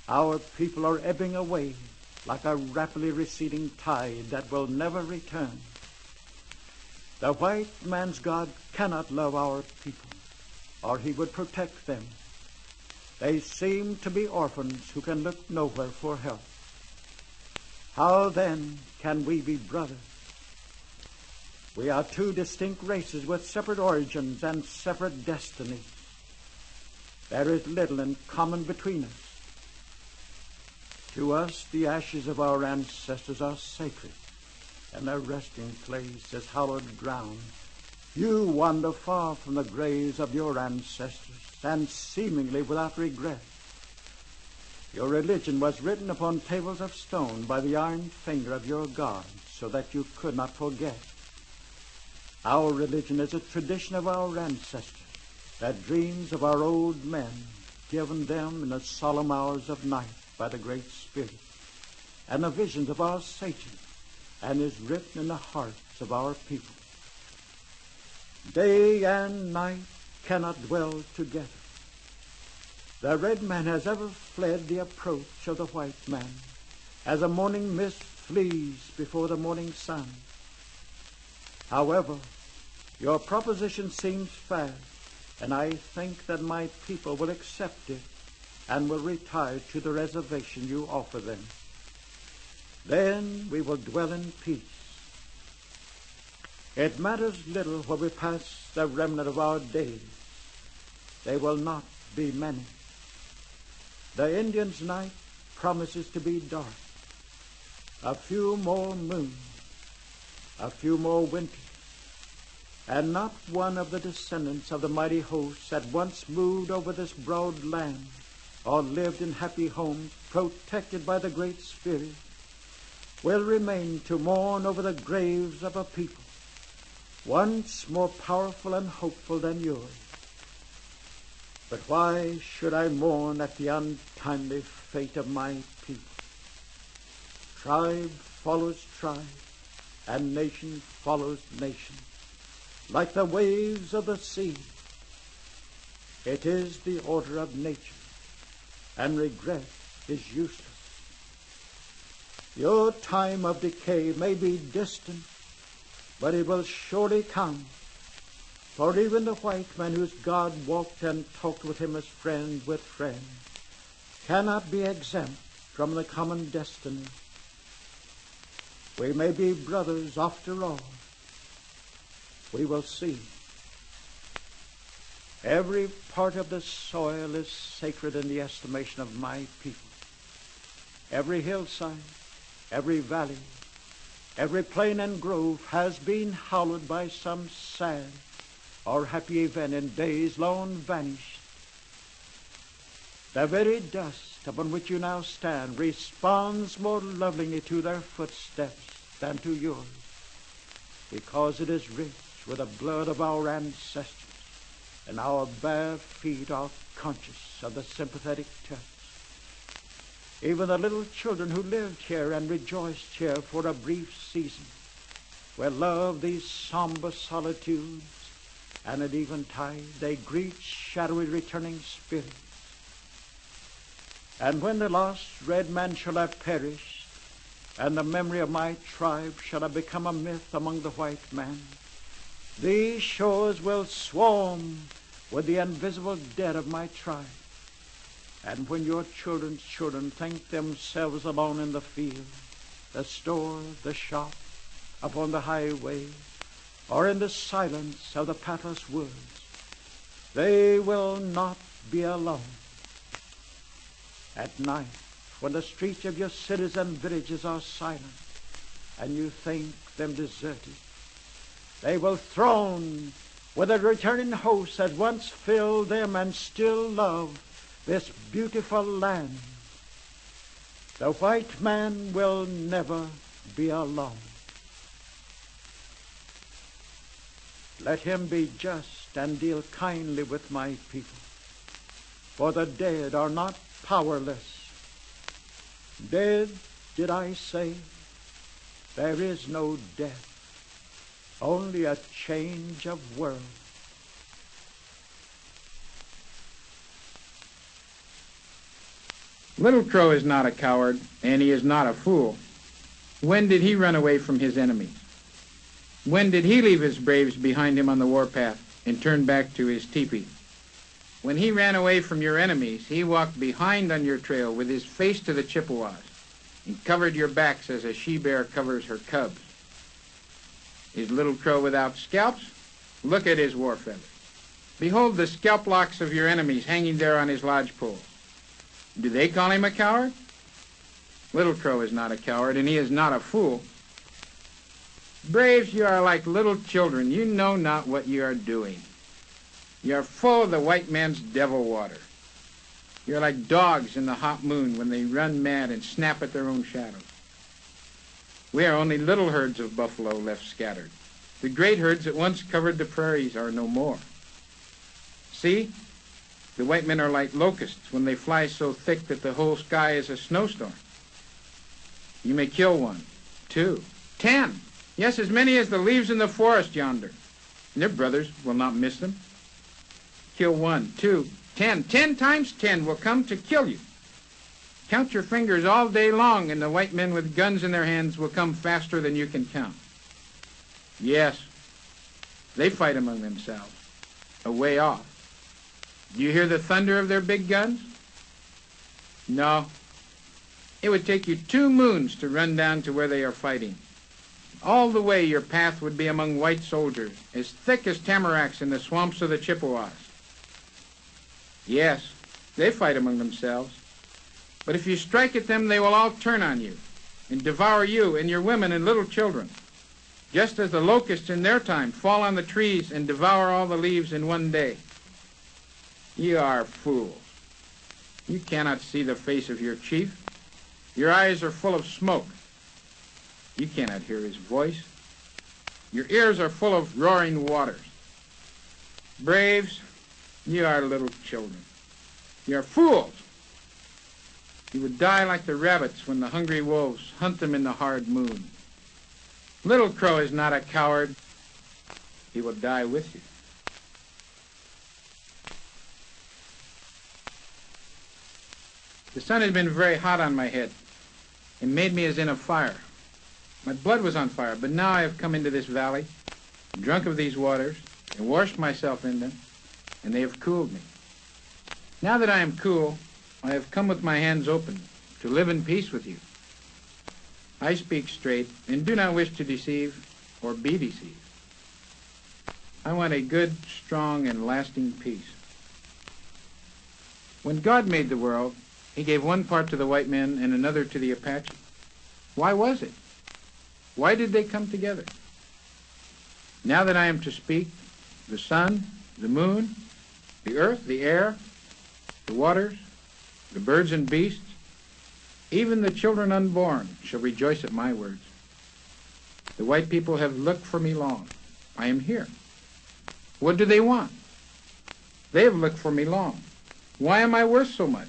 Our people are ebbing away like a rapidly receding tide that will never return. The white man's God cannot love our people, or he would protect them. They seem to be orphans who can look nowhere for help. How then can we be brothers? We are two distinct races with separate origins and separate destinies. There is little in common between us. To us, the ashes of our ancestors are sacred, and their resting place is hallowed ground. You wander far from the graves of your ancestors, and seemingly without regret. Your religion was written upon tables of stone by the iron finger of your God, so that you could not forget. Our religion is a tradition of our ancestors, that dreams of our old men, given them in the solemn hours of night by the Great Spirit, and the visions of our sages, and is written in the hearts of our people. Day and night cannot dwell together. The red man has ever fled the approach of the white man, as a morning mist flees before the morning sun. However, your proposition seems fair, and I think that my people will accept it and will retire to the reservation you offer them. Then we will dwell in peace. It matters little where we pass the remnant of our days. They will not be many. The Indian's night promises to be dark. A few more moons, a few more winters, and not one of the descendants of the mighty hosts that once moved over this broad land or lived in happy homes protected by the Great Spirit will remain to mourn over the graves of a people once more powerful and hopeful than yours. But why should I mourn at the untimely fate of my people? Tribe follows tribe, and nation follows nation, like the waves of the sea. It is the order of nature, and regret is useless. Your time of decay may be distant, but it will surely come. For even the white man whose God walked and talked with him as friend with friend cannot be exempt from the common destiny. We may be brothers after all. We will see. Every part of the soil is sacred in the estimation of my people. Every hillside, every valley, every plain and grove has been hallowed by some sad or happy event in days long vanished. The very dust upon which you now stand responds more lovingly to their footsteps than to yours, because it is rich with the blood of our ancestors, and our bare feet are conscious of the sympathetic touch. Even the little children who lived here and rejoiced here for a brief season will love these somber solitudes, and at eventide they greet shadowy returning spirits. And when the lost red man shall have perished, and the memory of my tribe shall have become a myth among the white men, these shores will swarm with the invisible dead of my tribe. And when your children's children think themselves alone in the field, the store, the shop, upon the highway, or in the silence of the pathless woods, they will not be alone. At night, when the streets of your cities and villages are silent, and you think them deserted, they will throng with a returning host that once filled them and still love this beautiful land. The white man will never be alone. Let him be just and deal kindly with my people, for the dead are not powerless. Dead, did I say? There is no death. only a change of world. Little Crow is not a coward, and he is not a fool. When did he run away from his enemies? When did he leave his braves behind him on the warpath and turn back to his teepee? When he ran away from your enemies, he walked behind on your trail with his face to the Chippewas and covered your backs as a she-bear covers her cubs. Is Little Crow without scalps? Look at his war feathers. Behold the scalp locks of your enemies hanging there on his lodgepole. Do they call him a coward? Little Crow is not a coward, and he is not a fool. Braves, you are like little children. You know not what you are doing. You are full of the white man's devil water. You are like dogs in the hot moon when they run mad and snap at their own shadows. We are only little herds of buffalo left scattered. The great herds that once covered the prairies are no more. See? The white men are like locusts when they fly so thick that the whole sky is a snowstorm. You may kill 1, 2, 10. Yes, as many as the leaves in the forest yonder. And their brothers will not miss them. Kill 1, 2, 10. 10 times 10 will come to kill you. Count your fingers all day long, and the white men with guns in their hands will come faster than you can count. Yes, they fight among themselves, a way off. Do you hear the thunder of their big guns? No. It would take you 2 moons to run down to where they are fighting. All the way your path would be among white soldiers, as thick as tamaracks in the swamps of the Chippewas. Yes, they fight among themselves. But if you strike at them, they will all turn on you and devour you and your women and little children, just as the locusts in their time fall on the trees and devour all the leaves in one day. You are fools. You cannot see the face of your chief. Your eyes are full of smoke. You cannot hear his voice. Your ears are full of roaring waters. Braves, you are little children. You are fools. You would die like the rabbits when the hungry wolves hunt them in the hard moon. Little Crow is not a coward. He will die with you. The sun has been very hot on my head and made me as in a fire. My blood was on fire, but now I have come into this valley, drunk of these waters, and washed myself in them, and they have cooled me. Now that I am cool, I have come with my hands open to live in peace with you. I speak straight and do not wish to deceive or be deceived. I want a good, strong, and lasting peace. When God made the world, he gave one part to the white men and another to the Apache. Why was it? Why did they come together? Now that I am to speak, the sun, the moon, the earth, the air, the waters, the birds and beasts, even the children unborn shall rejoice at my words. The white people have looked for me long. I am here. What do they want? They have looked for me long. Why am I worth so much?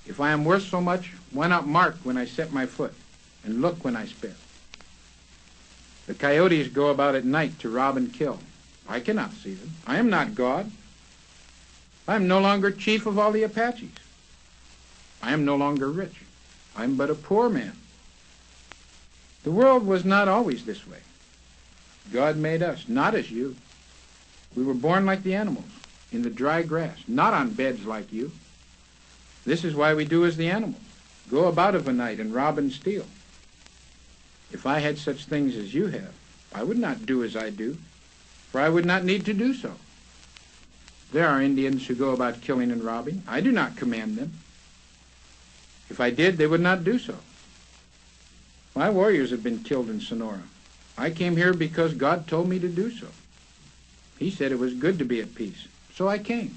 If I am worth so much, why not mark when I set my foot and look when I spit? The coyotes go about at night to rob and kill. I cannot see them. I am not God. I am no longer chief of all the Apaches. I am no longer rich. I am but a poor man. The world was not always this way. God made us, not as you. We were born like the animals, in the dry grass, not on beds like you. This is why we do as the animals, go about of a night and rob and steal. If I had such things as you have, I would not do as I do, for I would not need to do so. There are Indians who go about killing and robbing. I do not command them. If I did, they would not do so. My warriors have been killed in Sonora. I came here because God told me to do so. He said it was good to be at peace, so I came.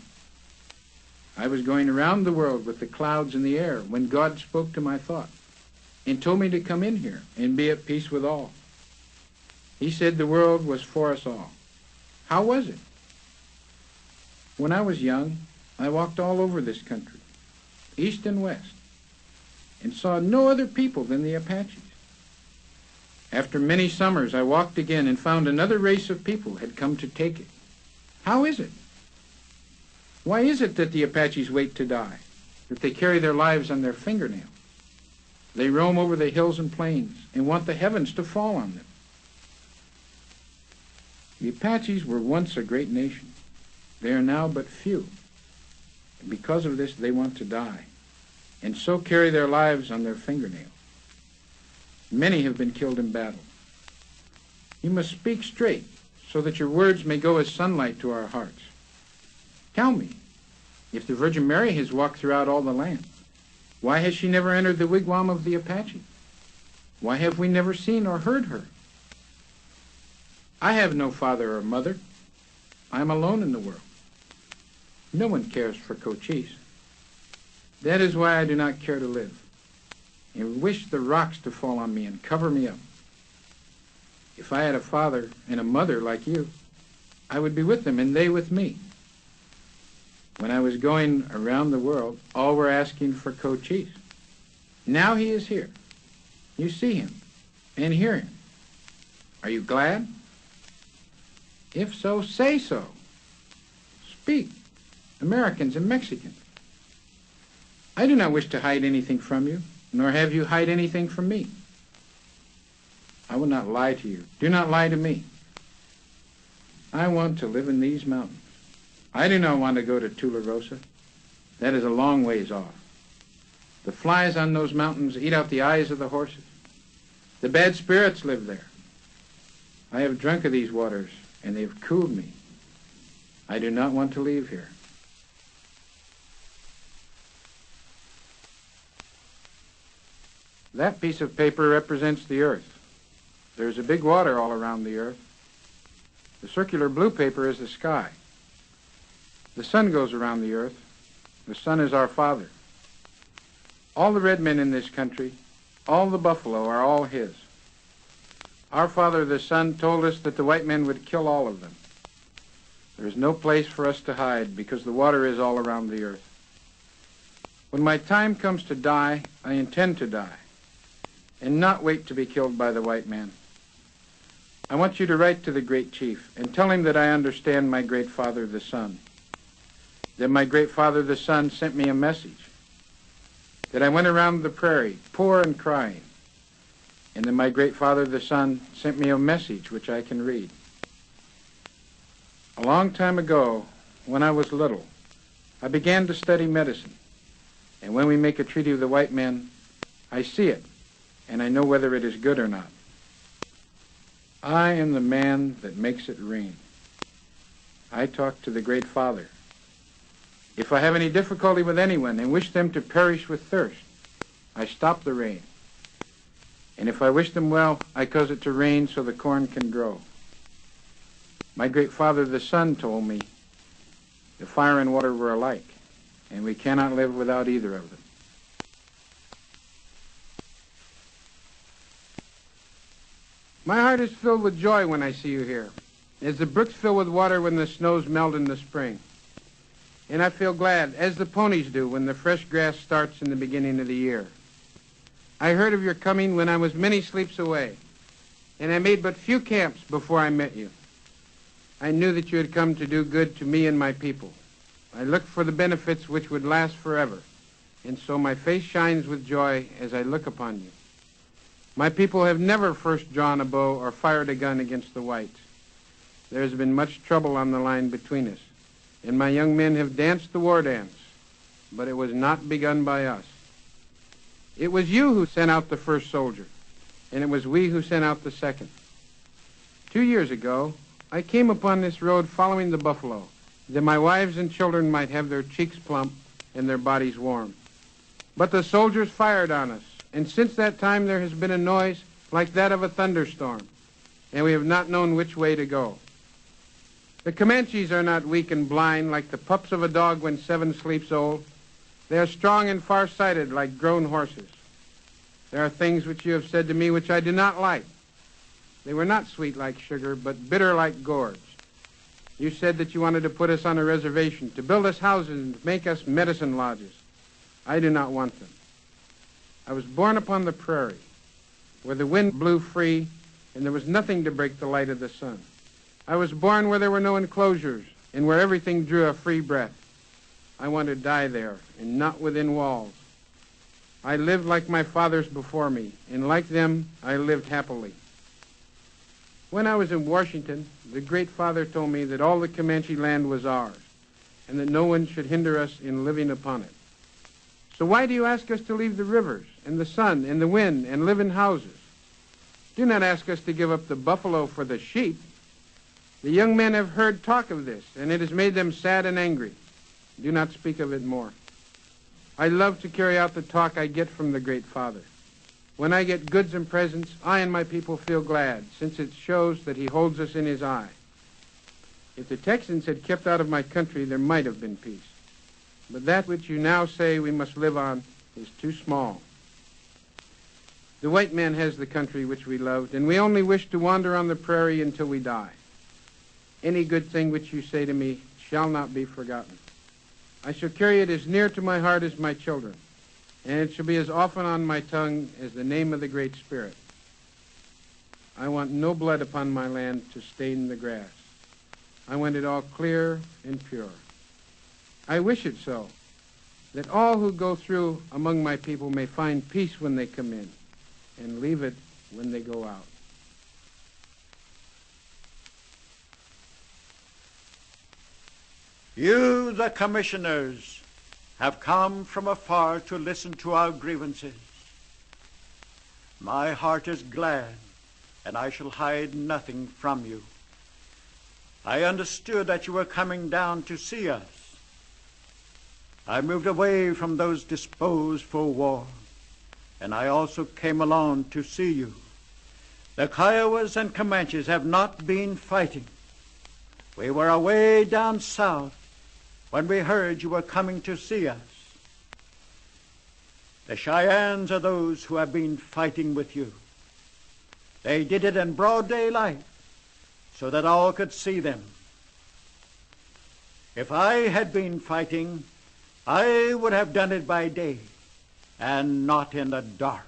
I was going around the world with the clouds in the air when God spoke to my thought and told me to come in here and be at peace with all. He said the world was for us all. How was it? When I was young, I walked all over this country, east and west, and saw no other people than the Apaches. After many summers, I walked again and found another race of people had come to take it. How is it? Why is it that the Apaches wait to die, that they carry their lives on their fingernails? They roam over the hills and plains and want the heavens to fall on them. The Apaches were once a great nation. They are now but few. And because of this, they want to die, and so carry their lives on their fingernails. Many have been killed in battle. You must speak straight, so that your words may go as sunlight to our hearts. Tell me, if the Virgin Mary has walked throughout all the land, why has she never entered the wigwam of the Apache? Why have we never seen or heard her? I have no father or mother. I am alone in the world. No one cares for Cochise. That is why I do not care to live, and wish the rocks to fall on me and cover me up. If I had a father and a mother like you, I would be with them and they with me. When I was going around the world, all were asking for Cochise. Now he is here. You see him and hear him. Are you glad? If so, say so. Speak, Americans and Mexicans. I do not wish to hide anything from you, nor have you hide anything from me. I will not lie to you. Do not lie to me. I want to live in these mountains. I do not want to go to Tularosa. That is a long ways off. The flies on those mountains eat out the eyes of the horses. The bad spirits live there. I have drunk of these waters, and they have cooled me. I do not want to leave here. That piece of paper represents the earth. There's a big water all around the earth. The circular blue paper is the sky. The sun goes around the earth. The sun is our father. All the red men in this country, all the buffalo are all his. Our father, the sun, told us that the white men would kill all of them. There is no place for us to hide because the water is all around the earth. When my time comes to die, I intend to die, and not wait to be killed by the white man. I want you to write to the great chief and tell him that I understand my great father, the sun. That my great father, the sun, sent me a message. That I went around the prairie, poor and crying. And that my great father, the sun, sent me a message which I can read. A long time ago, when I was little, I began to study medicine. And when we make a treaty with the white men, I see it, and I know whether it is good or not. I am the man that makes it rain. I talk to the great father. If I have any difficulty with anyone and wish them to perish with thirst, I stop the rain. And if I wish them well, I cause it to rain so the corn can grow. My great father, the sun, told me the fire and water were alike, and we cannot live without either of them. My heart is filled with joy when I see you here, as the brooks fill with water when the snows melt in the spring. And I feel glad, as the ponies do, when the fresh grass starts in the beginning of the year. I heard of your coming when I was many sleeps away, and I made but few camps before I met you. I knew that you had come to do good to me and my people. I looked for the benefits which would last forever, and so my face shines with joy as I look upon you. My people have never first drawn a bow or fired a gun against the whites. There has been much trouble on the line between us, and my young men have danced the war dance, but it was not begun by us. It was you who sent out the first soldier, and it was we who sent out the second. 2 years ago, I came upon this road following the buffalo, that my wives and children might have their cheeks plump and their bodies warm. But the soldiers fired on us, and since that time there has been a noise like that of a thunderstorm, and we have not known which way to go. The Comanches are not weak and blind like the pups of a dog when 7 sleeps old. They are strong and far-sighted like grown horses. There are things which you have said to me which I do not like. They were not sweet like sugar, but bitter like gourds. You said that you wanted to put us on a reservation, to build us houses and make us medicine lodges. I do not want them. I was born upon the prairie, where the wind blew free and there was nothing to break the light of the sun. I was born where there were no enclosures and where everything drew a free breath. I want to die there and not within walls. I lived like my fathers before me, and like them, I lived happily. When I was in Washington, the Great Father told me that all the Comanche land was ours, and that no one should hinder us in living upon it. So why do you ask us to leave the rivers, and the sun, and the wind, and live in houses? Do not ask us to give up the buffalo for the sheep. The young men have heard talk of this, and it has made them sad and angry. Do not speak of it more. I love to carry out the talk I get from the Great Father. When I get goods and presents, I and my people feel glad, since it shows that he holds us in his eye. If the Texans had kept out of my country, there might have been peace. But that which you now say we must live on is too small. The white man has the country which we loved, and we only wish to wander on the prairie until we die. Any good thing which you say to me shall not be forgotten. I shall carry it as near to my heart as my children, and it shall be as often on my tongue as the name of the Great Spirit. I want no blood upon my land to stain the grass. I want it all clear and pure. I wish it so, that all who go through among my people may find peace when they come in, and leave it when they go out. You, the commissioners, have come from afar to listen to our grievances. My heart is glad, and I shall hide nothing from you. I understood that you were coming down to see us. I moved away from those disposed for war, and I also came along to see you. The Kiowas and Comanches have not been fighting. We were away down south when we heard you were coming to see us. The Cheyennes are those who have been fighting with you. They did it in broad daylight so that all could see them. If I had been fighting, I would have done it by day and not in the dark.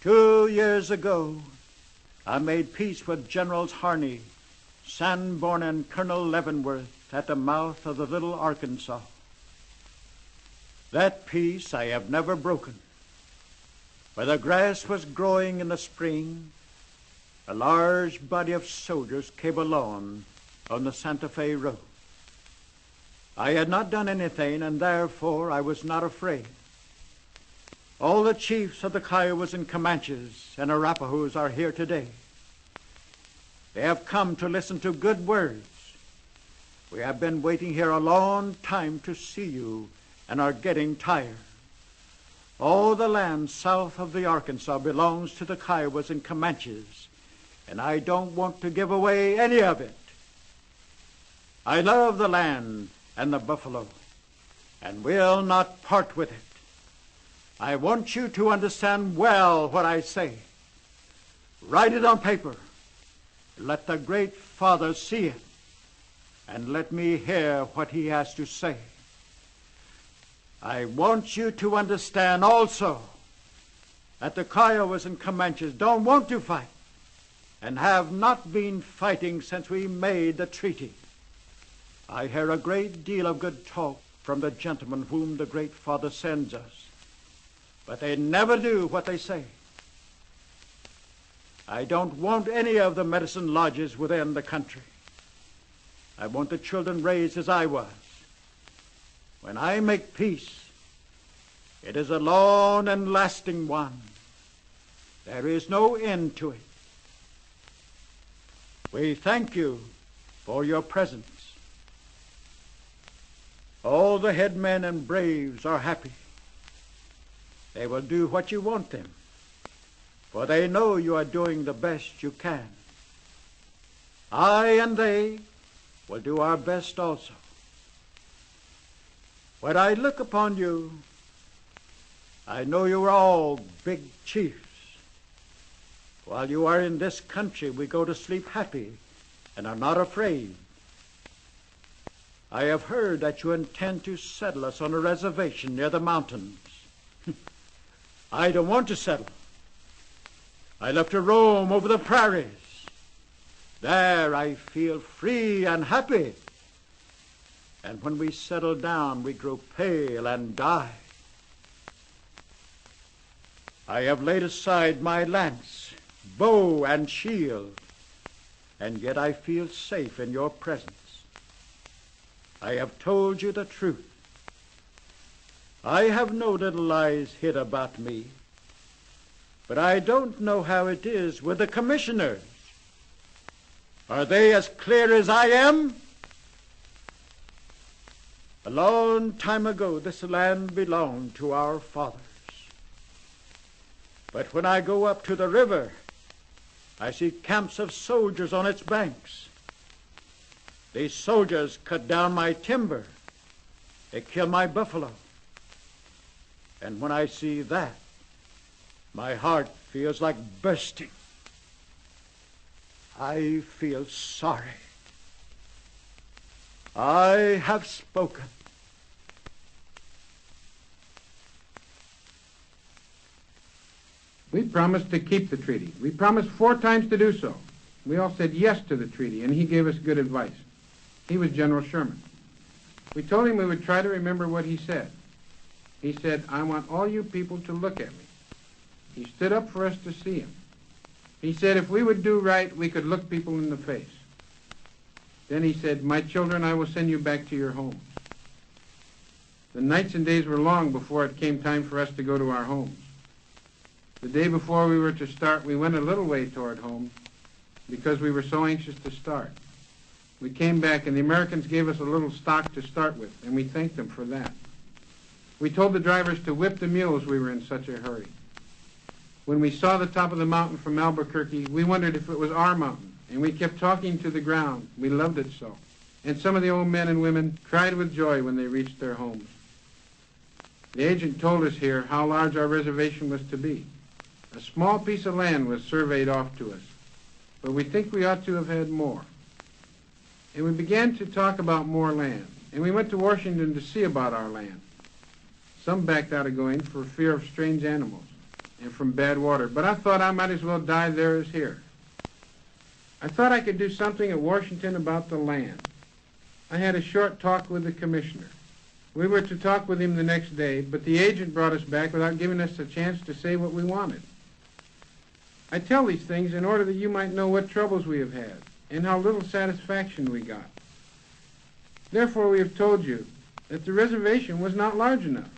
2 years ago, I made peace with Generals Harney, Sanborn, and Colonel Leavenworth at the mouth of the Little Arkansas. That peace I have never broken. Where the grass was growing in the spring, a large body of soldiers came along on the Santa Fe Road. I had not done anything, and therefore I was not afraid. All the chiefs of the Kiowas and Comanches and Arapahoes are here today. They have come to listen to good words. We have been waiting here a long time to see you and are getting tired. All the land south of the Arkansas belongs to the Kiowas and Comanches, and I don't want to give away any of it. I love the land and the buffalo, and will not part with it. I want you to understand well what I say. Write it on paper. Let the Great Father see it, and let me hear what he has to say. I want you to understand also that the Kiowas and Comanches don't want to fight, and have not been fighting since we made the treaty. I hear a great deal of good talk from the gentlemen whom the Great Father sends us, but they never do what they say. I don't want any of the medicine lodges within the country. I want the children raised as I was. When I make peace, it is a long and lasting one. There is no end to it. We thank you for your presence. All the headmen and braves are happy. They will do what you want them, for they know you are doing the best you can. I and they will do our best also. When I look upon you, I know you are all big chiefs. While you are in this country, we go to sleep happy and are not afraid. I have heard that you intend to settle us on a reservation near the mountains. I don't want to settle. I love to roam over the prairies. There I feel free and happy. And when we settle down, we grow pale and die. I have laid aside my lance, bow, and shield, and yet I feel safe in your presence. I have told you the truth. I have no little lies hid about me, but I don't know how it is with the commissioners. Are they as clear as I am? A long time ago, this land belonged to our fathers. But when I go up to the river, I see camps of soldiers on its banks. These soldiers cut down my timber. They kill my buffalo. And when I see that, my heart feels like bursting. I feel sorry. I have spoken. We promised to keep the treaty. We promised 4 times to do so. We all said yes to the treaty, and he gave us good advice. He was General Sherman. We told him we would try to remember what he said. He said, I want all you people to look at me. He stood up for us to see him. He said if we would do right, we could look people in the face. Then he said, my children, I will send you back to your homes. The nights and days were long before it came time for us to go to our homes. The day before we were to start, we went a little way toward home because we were so anxious to start. We came back, and the Americans gave us a little stock to start with, and we thanked them for that. We told the drivers to whip the mules, we were in such a hurry. When we saw the top of the mountain from Albuquerque, we wondered if it was our mountain, and we kept talking to the ground. We loved it so. And some of the old men and women cried with joy when they reached their homes. The agent told us here how large our reservation was to be. A small piece of land was surveyed off to us, but we think we ought to have had more. And we began to talk about more land, and we went to Washington to see about our land. Some backed out of going for fear of strange animals and from bad water, but I thought I might as well die there as here. I thought I could do something at Washington about the land. I had a short talk with the commissioner. We were to talk with him the next day, but the agent brought us back without giving us a chance to say what we wanted. I tell these things in order that you might know what troubles we have had and how little satisfaction we got. Therefore, we have told you that the reservation was not large enough.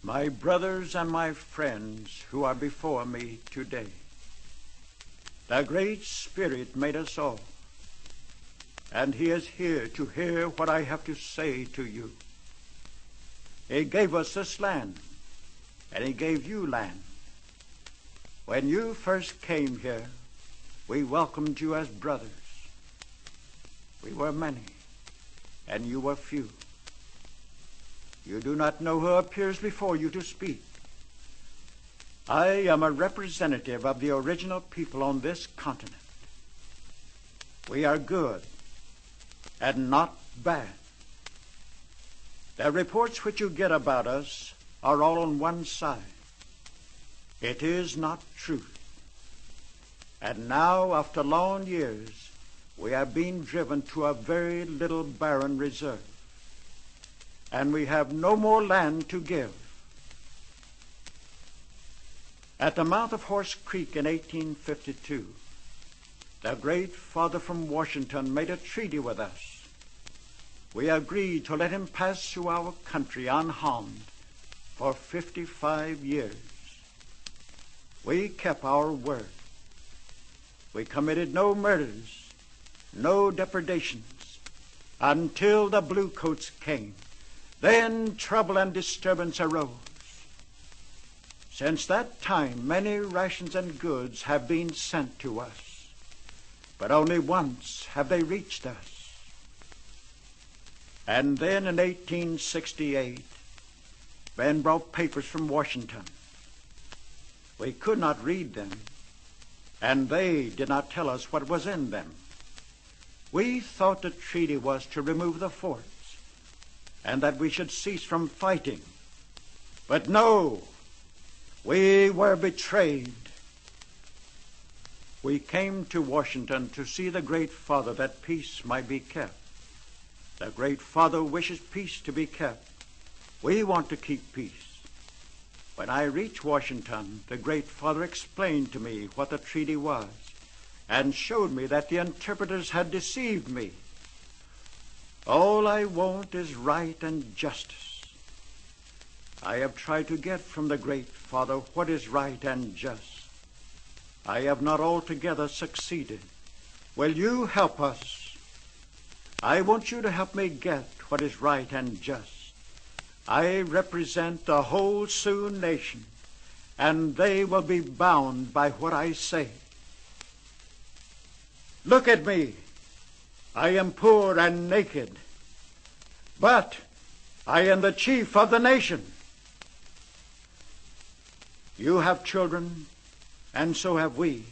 My brothers and my friends who are before me today, the Great Spirit made us all, and he is here to hear what I have to say to you. He gave us this land, and he gave you land. When you first came here, we welcomed you as brothers. We were many, and you were few. You do not know who appears before you to speak. I am a representative of the original people on this continent. We are good and not bad. The reports which you get about us are all on one side. It is not truth. And now, after long years, we are being driven to a very little barren reserve. And we have no more land to give. At the mouth of Horse Creek in 1852, the great father from Washington made a treaty with us. We agreed to let him pass through our country unharmed for 55 years. We kept our word. We committed no murders, no depredations, until the Bluecoats came. Then trouble and disturbance arose. Since that time, many rations and goods have been sent to us, but only once have they reached us. And then in 1868, Ben brought papers from Washington. We could not read them, and they did not tell us what was in them. We thought the treaty was to remove the forts and that we should cease from fighting. But no, we were betrayed. We came to Washington to see the Great Father that peace might be kept. The Great Father wishes peace to be kept. We want to keep peace. When I reached Washington, the Great Father explained to me what the treaty was and showed me that the interpreters had deceived me. All I want is right and justice. I have tried to get from the Great Father what is right and just. I have not altogether succeeded. Will you help us? I want you to help me get what is right and just. I represent the whole Sioux nation, and they will be bound by what I say. Look at me. I am poor and naked, but I am the chief of the nation. You have children, and so have we.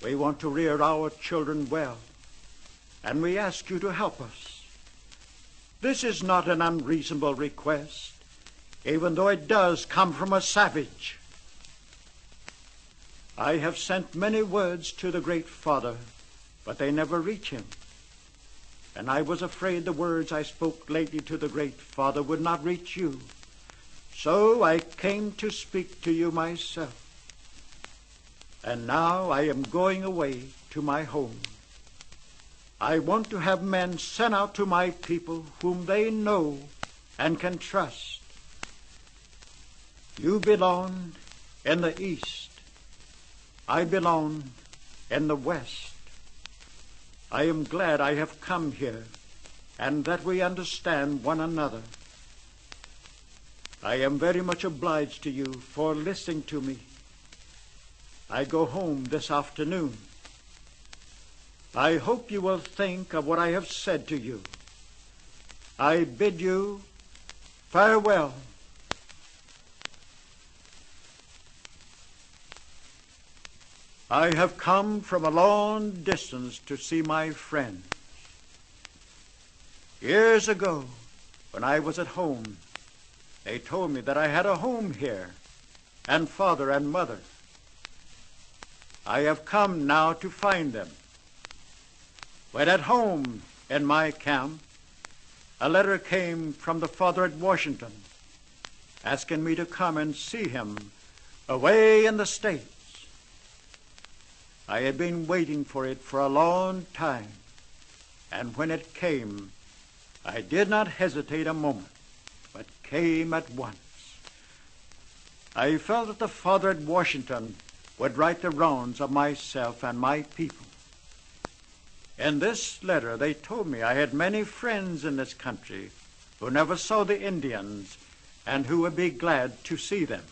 We want to rear our children well, and we ask you to help us. This is not an unreasonable request, even though it does come from a savage. I have sent many words to the Great Father, but they never reach him. And I was afraid the words I spoke lately to the Great Father would not reach you. So I came to speak to you myself. And now I am going away to my home. I want to have men sent out to my people whom they know and can trust. You belong in the east. I belong in the west. I am glad I have come here and that we understand one another. I am very much obliged to you for listening to me. I go home this afternoon. I hope you will think of what I have said to you. I bid you farewell. I have come from a long distance to see my friends. Years ago, when I was at home, they told me that I had a home here, and father and mother. I have come now to find them. When at home in my camp, a letter came from the father at Washington, asking me to come and see him away in the States. I had been waiting for it for a long time, and when it came, I did not hesitate a moment, but came at once. I felt that the father at Washington would right the wrongs of myself and my people. In this letter, they told me I had many friends in this country who never saw the Indians and who would be glad to see them.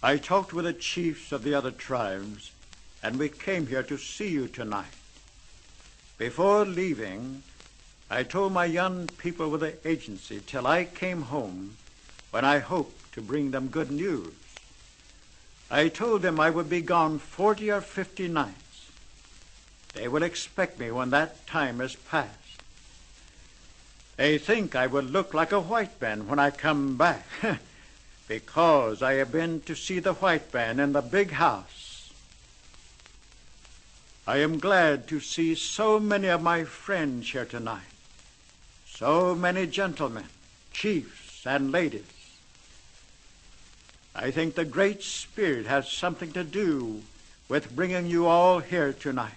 I talked with the chiefs of the other tribes, and we came here to see you tonight. Before leaving, I told my young people with the agency till I came home, when I hoped to bring them good news. I told them I would be gone 40 or 50 nights. They will expect me when that time is past. They think I will look like a white man when I come back, because I have been to see the white man in the big house. I am glad to see so many of my friends here tonight, so many gentlemen, chiefs, and ladies. I think the Great Spirit has something to do with bringing you all here tonight.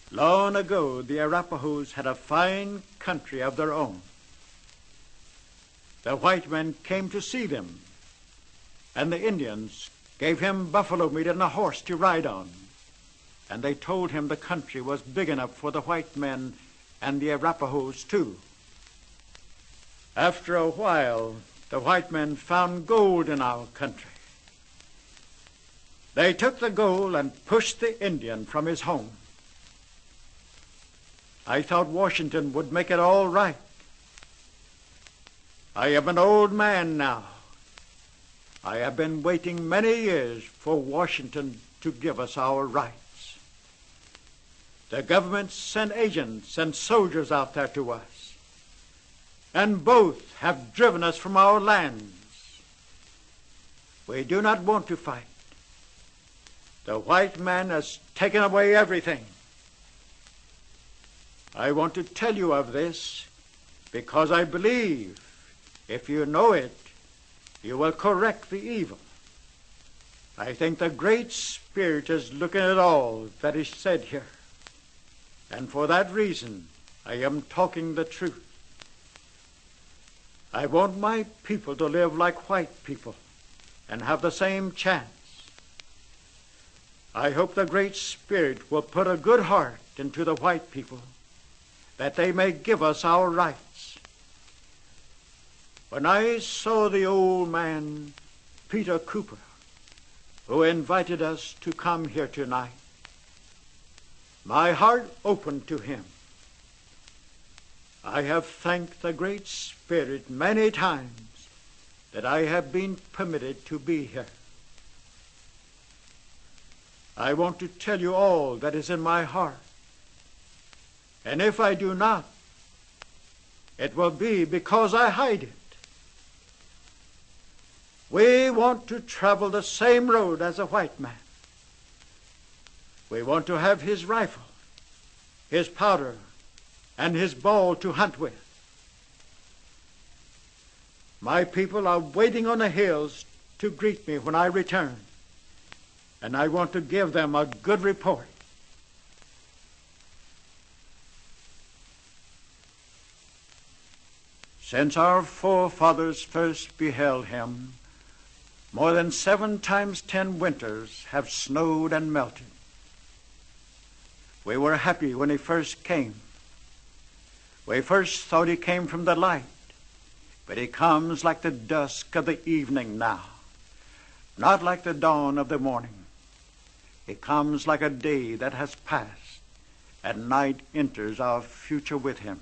Long ago, the Arapahoes had a fine country of their own. The white men came to see them, and the Indians gave him buffalo meat and a horse to ride on, and they told him the country was big enough for the white men and the Arapahoes too. After a while, the white men found gold in our country. They took the gold and pushed the Indian from his home. I thought Washington would make it all right. I am an old man now. I have been waiting many years for Washington to give us our rights. The government sent agents and soldiers out there to us, and both have driven us from our lands. We do not want to fight. The white man has taken away everything. I want to tell you of this because I believe if you know it, you will correct the evil. I think the Great Spirit is looking at all that is said here. And for that reason, I am talking the truth. I want my people to live like white people and have the same chance. I hope the Great Spirit will put a good heart into the white people, that they may give us our rights. When I saw the old man, Peter Cooper, who invited us to come here tonight, my heart opened to him. I have thanked the Great Spirit many times that I have been permitted to be here. I want to tell you all that is in my heart. And if I do not, it will be because I hide it. We want to travel the same road as a white man. We want to have his rifle, his powder, and his ball to hunt with. My people are waiting on the hills to greet me when I return, and I want to give them a good report. Since our forefathers first beheld him, more than 7 times 10 winters have snowed and melted. We were happy when he first came. We first thought he came from the light, but he comes like the dusk of the evening now, not like the dawn of the morning. He comes like a day that has passed, and night enters our future with him.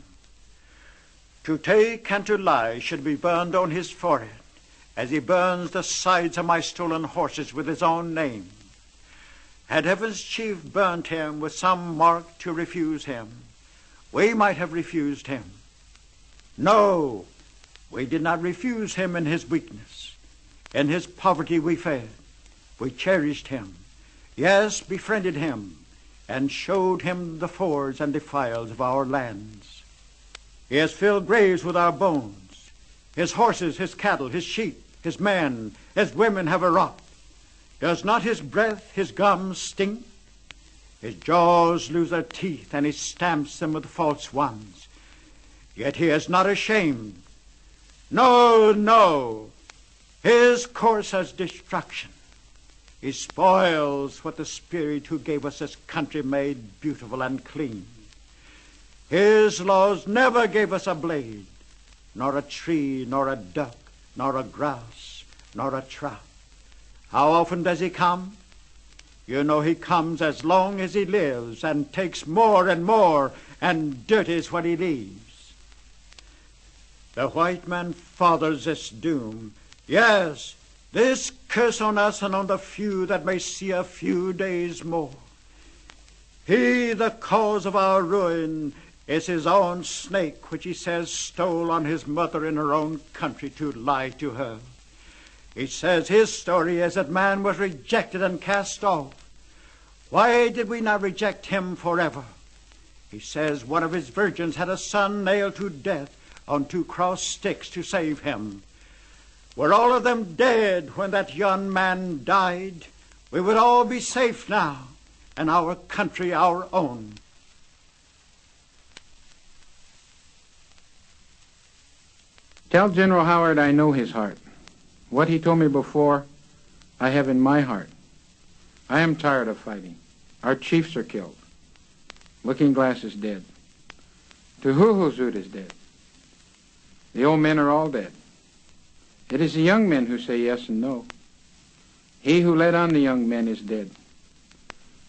To take and to lie should be burned on his forehead, as he burns the sides of my stolen horses with his own name. Had Heaven's chief burnt him with some mark to refuse him, we might have refused him. No, we did not refuse him in his weakness. In his poverty we fed. We cherished him. Yes, befriended him, and showed him the fords and defiles of our lands. He has filled graves with our bones. His horses, his cattle, his sheep, his men, his women have a rot. Does not his breath, his gums stink? His jaws lose their teeth, and he stamps them with false ones. Yet he is not ashamed. No, no. His course has destruction. He spoils what the Spirit who gave us this country made beautiful and clean. His laws never gave us a blade, nor a tree, nor a duck, nor a grouse, nor a trout. How often does he come? You know he comes as long as he lives, and takes more and more, and dirties what he leaves. The white man fathers this doom. Yes, this curse on us and on the few that may see a few days more. He, the cause of our ruin, is his own snake, which he says stole on his mother in her own country to lie to her. He says his story is that man was rejected and cast off. Why did we not reject him forever? He says one of his virgins had a son nailed to death on 2 cross sticks to save him. Were all of them dead when that young man died, we would all be safe now, and our country our own. Tell General Howard I know his heart. What he told me before, I have in my heart. I am tired of fighting. Our chiefs are killed. Looking Glass is dead. Tehuhuzut is dead. The old men are all dead. It is the young men who say yes and no. He who led on the young men is dead.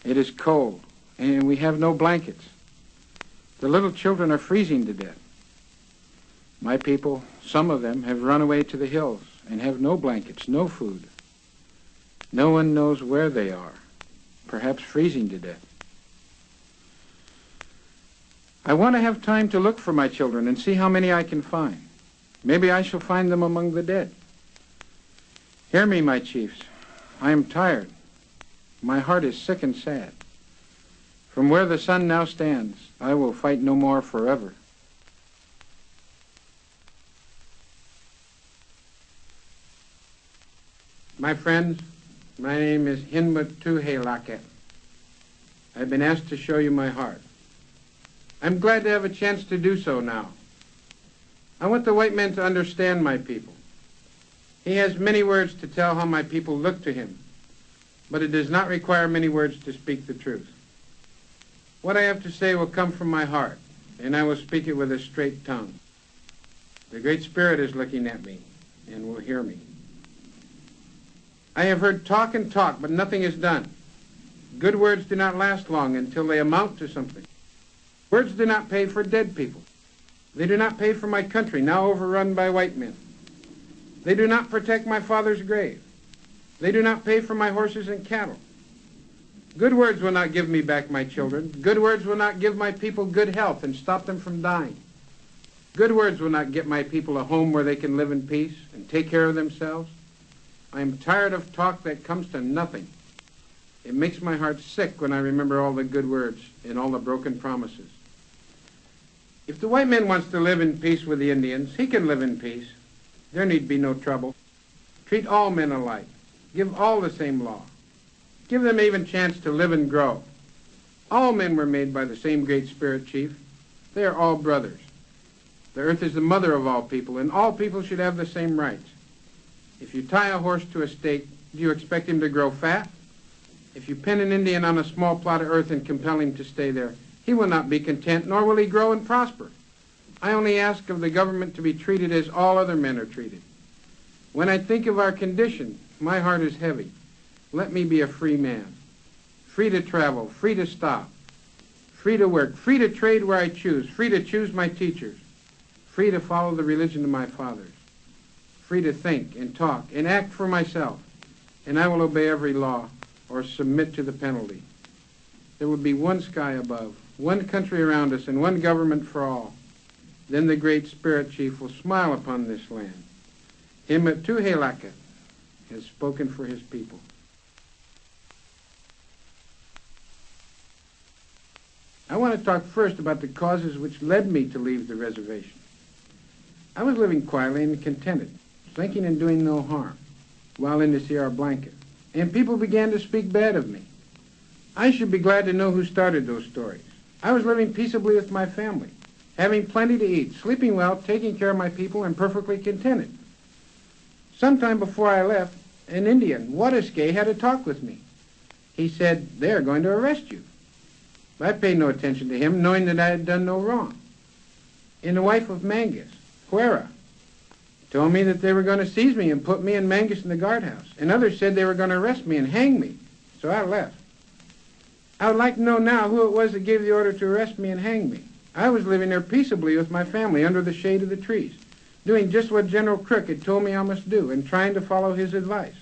It is cold, and we have no blankets. The little children are freezing to death. My people, some of them, have run away to the hills and have no blankets, no food. No one knows where they are, perhaps freezing to death. I want to have time to look for my children and see how many I can find. Maybe I shall find them among the dead. Hear me, my chiefs. I am tired. My heart is sick and sad. From where the sun now stands, I will fight no more forever. My friends, my name is Hinmatuhelake. I've been asked to show you my heart. I'm glad to have a chance to do so now. I want the white man to understand my people. He has many words to tell how my people look to him, but it does not require many words to speak the truth. What I have to say will come from my heart, and I will speak it with a straight tongue. The Great Spirit is looking at me and will hear me. I have heard talk and talk, but nothing is done. Good words do not last long until they amount to something. Words do not pay for dead people. They do not pay for my country, now overrun by white men. They do not protect my father's grave. They do not pay for my horses and cattle. Good words will not give me back my children. Good words will not give my people good health and stop them from dying. Good words will not get my people a home where they can live in peace and take care of themselves. I am tired of talk that comes to nothing. It makes my heart sick when I remember all the good words and all the broken promises. If the white man wants to live in peace with the Indians, he can live in peace. There need be no trouble. Treat all men alike. Give all the same law. Give them even chance to live and grow. All men were made by the same Great Spirit, Chief. They are all brothers. The earth is the mother of all people, and all people should have the same rights. If you tie a horse to a stake, do you expect him to grow fat? If you pin an Indian on a small plot of earth and compel him to stay there, he will not be content, nor will he grow and prosper. I only ask of the government to be treated as all other men are treated. When I think of our condition, my heart is heavy. Let me be a free man, free to travel, free to stop, free to work, free to trade where I choose, free to choose my teachers, free to follow the religion of my fathers, free to think and talk and act for myself, and I will obey every law or submit to the penalty. There will be one sky above, one country around us, and one government for all. Then the Great Spirit Chief will smile upon this land. Hinmatuhelake has spoken for his people. I want to talk first about the causes which led me to leave the reservation. I was living quietly and contented, thinking and doing no harm, while in the Sierra Blanca, and people began to speak bad of me. I should be glad to know who started those stories. I was living peaceably with my family, having plenty to eat, sleeping well, taking care of my people, and perfectly contented. Sometime before I left, an Indian, Wadaske, had a talk with me. He said, "They are going to arrest you." I paid no attention to him, knowing that I had done no wrong. And the wife of Mangus, Huera, told me that they were going to seize me and put me and Mangus in the guardhouse. And others said they were going to arrest me and hang me. So I left. I would like to know now who it was that gave the order to arrest me and hang me. I was living there peaceably with my family under the shade of the trees, doing just what General Crook had told me I must do and trying to follow his advice.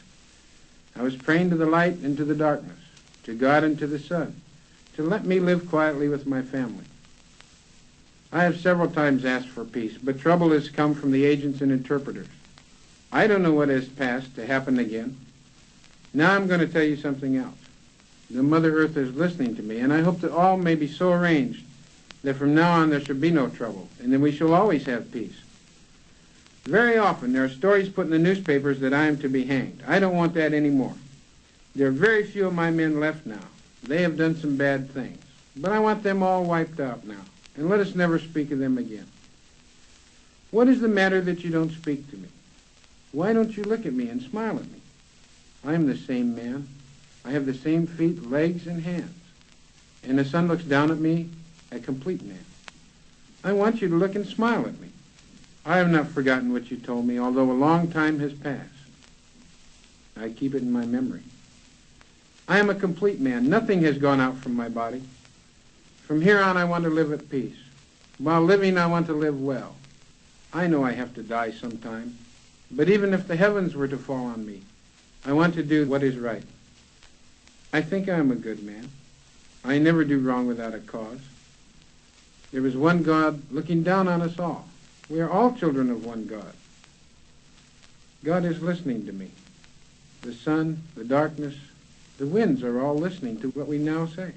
I was praying to the light and to the darkness, to God and to the sun, to let me live quietly with my family. I have several times asked for peace, but trouble has come from the agents and interpreters. I don't know what has passed to happen again. Now I'm going to tell you something else. The Mother Earth is listening to me, and I hope that all may be so arranged that from now on there shall be no trouble, and that we shall always have peace. Very often there are stories put in the newspapers that I am to be hanged. I don't want that anymore. There are very few of my men left now. They have done some bad things, but I want them all wiped out now, and let us never speak of them again. What is the matter that you don't speak to me? Why don't you look at me and smile at me? I am the same man. I have the same feet, legs, and hands. And the sun looks down at me, a complete man. I want you to look and smile at me. I have not forgotten what you told me, although a long time has passed. I keep it in my memory. I am a complete man. Nothing has gone out from my body. From here on, I want to live at peace. While living, I want to live well. I know I have to die sometime, but even if the heavens were to fall on me, I want to do what is right. I think I am a good man. I never do wrong without a cause. There is one God looking down on us all. We are all children of one God. God is listening to me. The sun, the darkness, the winds are all listening to what we now say.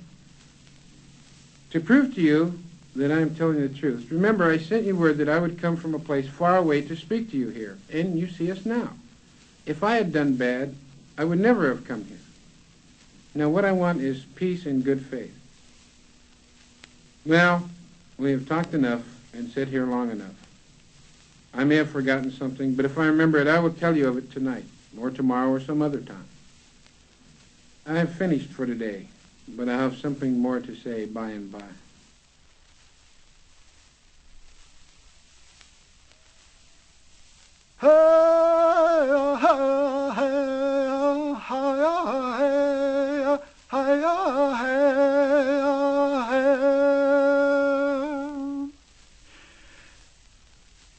To prove to you that I am telling the truth, remember I sent you word that I would come from a place far away to speak to you here, and you see us now. If I had done bad, I would never have come here. Now what I want is peace and good faith. Well, we have talked enough and sat here long enough. I may have forgotten something, but if I remember it, I will tell you of it tonight, or tomorrow, or some other time. I have finished for today, but I have something more to say by and by.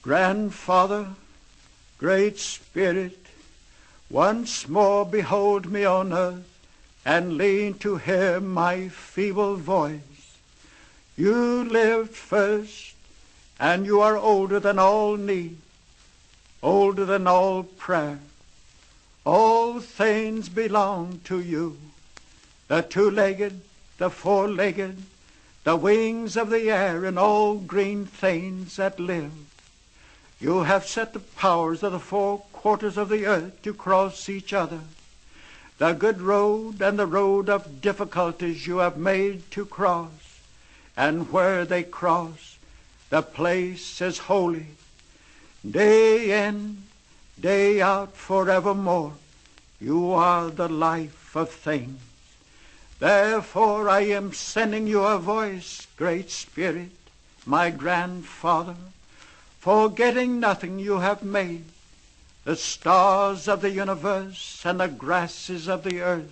Grandfather, Great Spirit, once more behold me on earth, and lean to hear my feeble voice. You lived first, and you are older than all need, older than all prayer. All things belong to you, the two-legged, the four-legged, the wings of the air, and all green things that live. You have set the powers of the four quarters of the earth to cross each other. The good road and the road of difficulties you have made to cross. And where they cross, the place is holy. Day in, day out, forevermore, you are the life of things. Therefore I am sending you a voice, Great Spirit, my grandfather, forgetting nothing you have made, the stars of the universe and the grasses of the earth.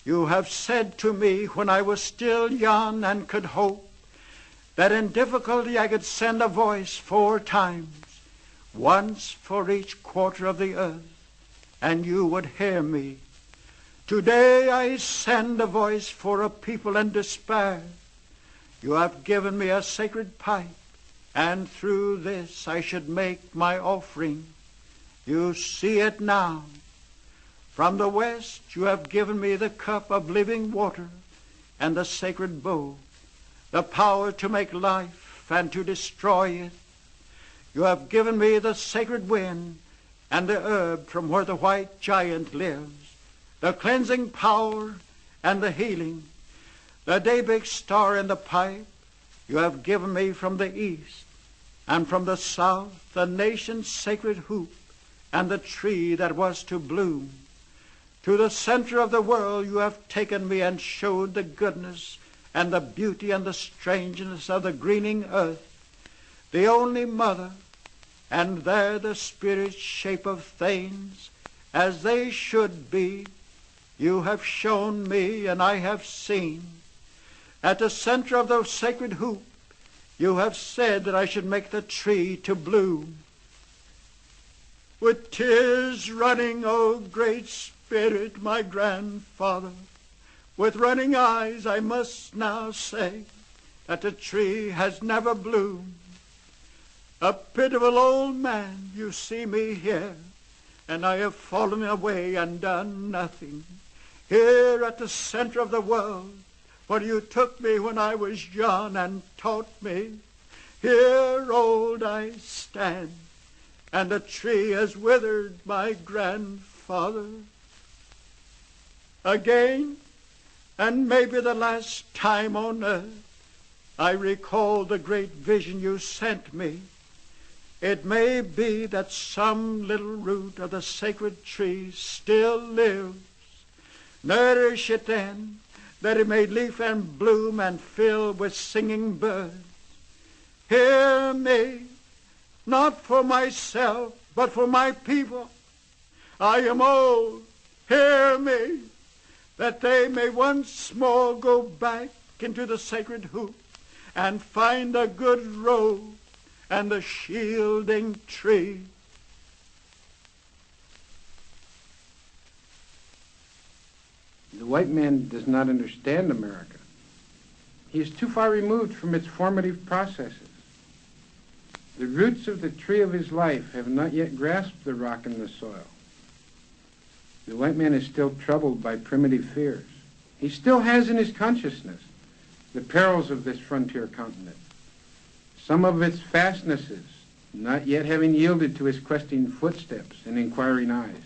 You have said to me when I was still young and could hope, that in difficulty I could send a voice 4 times, once for each quarter of the earth, and you would hear me. Today I send a voice for a people in despair. You have given me a sacred pipe, and through this I should make my offering. You see it now. From the west you have given me the cup of living water and the sacred bowl, the power to make life and to destroy it. You have given me the sacred wind and the herb from where the white giant lives, the cleansing power and the healing, the daybreak star in the pipe. You have given me from the east, and from the south the nation's sacred hoop and the tree that was to bloom. To the center of the world you have taken me and showed the goodness and the beauty and the strangeness of the greening earth, the only mother, and there the spirit shape of things as they should be. You have shown me, and I have seen. At the center of the sacred hoop, you have said that I should make the tree to bloom. With tears running, O Great Spirit, my grandfather, with running eyes I must now say that the tree has never bloomed. A pitiful old man, you see me here, and I have fallen away and done nothing. Here at the center of the world, where you took me when I was young and taught me, here old I stand, and the tree has withered, my grandfather. Again, and maybe the last time on earth, I recall the great vision you sent me. It may be that some little root of the sacred tree still lives. Nourish it then, that it may leaf and bloom and fill with singing birds. Hear me, not for myself, but for my people. I am old, hear me, that they may once more go back into the sacred hoop and find a good road and the shielding tree. The white man does not understand America. He is too far removed from its formative processes. The roots of the tree of his life have not yet grasped the rock and the soil. The white man is still troubled by primitive fears. He still has in his consciousness the perils of this frontier continent, some of its fastnesses not yet having yielded to his questing footsteps and inquiring eyes.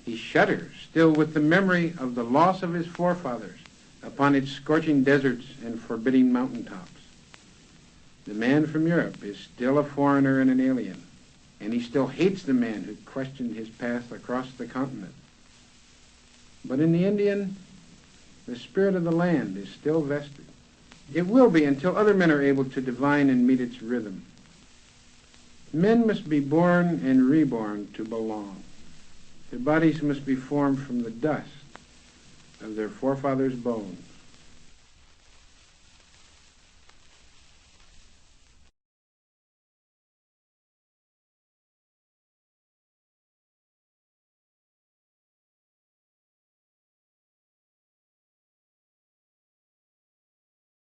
He shudders still with the memory of the loss of his forefathers upon its scorching deserts and forbidding mountaintops. The man from Europe is still a foreigner and an alien, and he still hates the man who questioned his path across the continent. But in the Indian, the spirit of the land is still vested. It will be until other men are able to divine and meet its rhythm. Men must be born and reborn to belong. Their bodies must be formed from the dust of their forefathers' bones.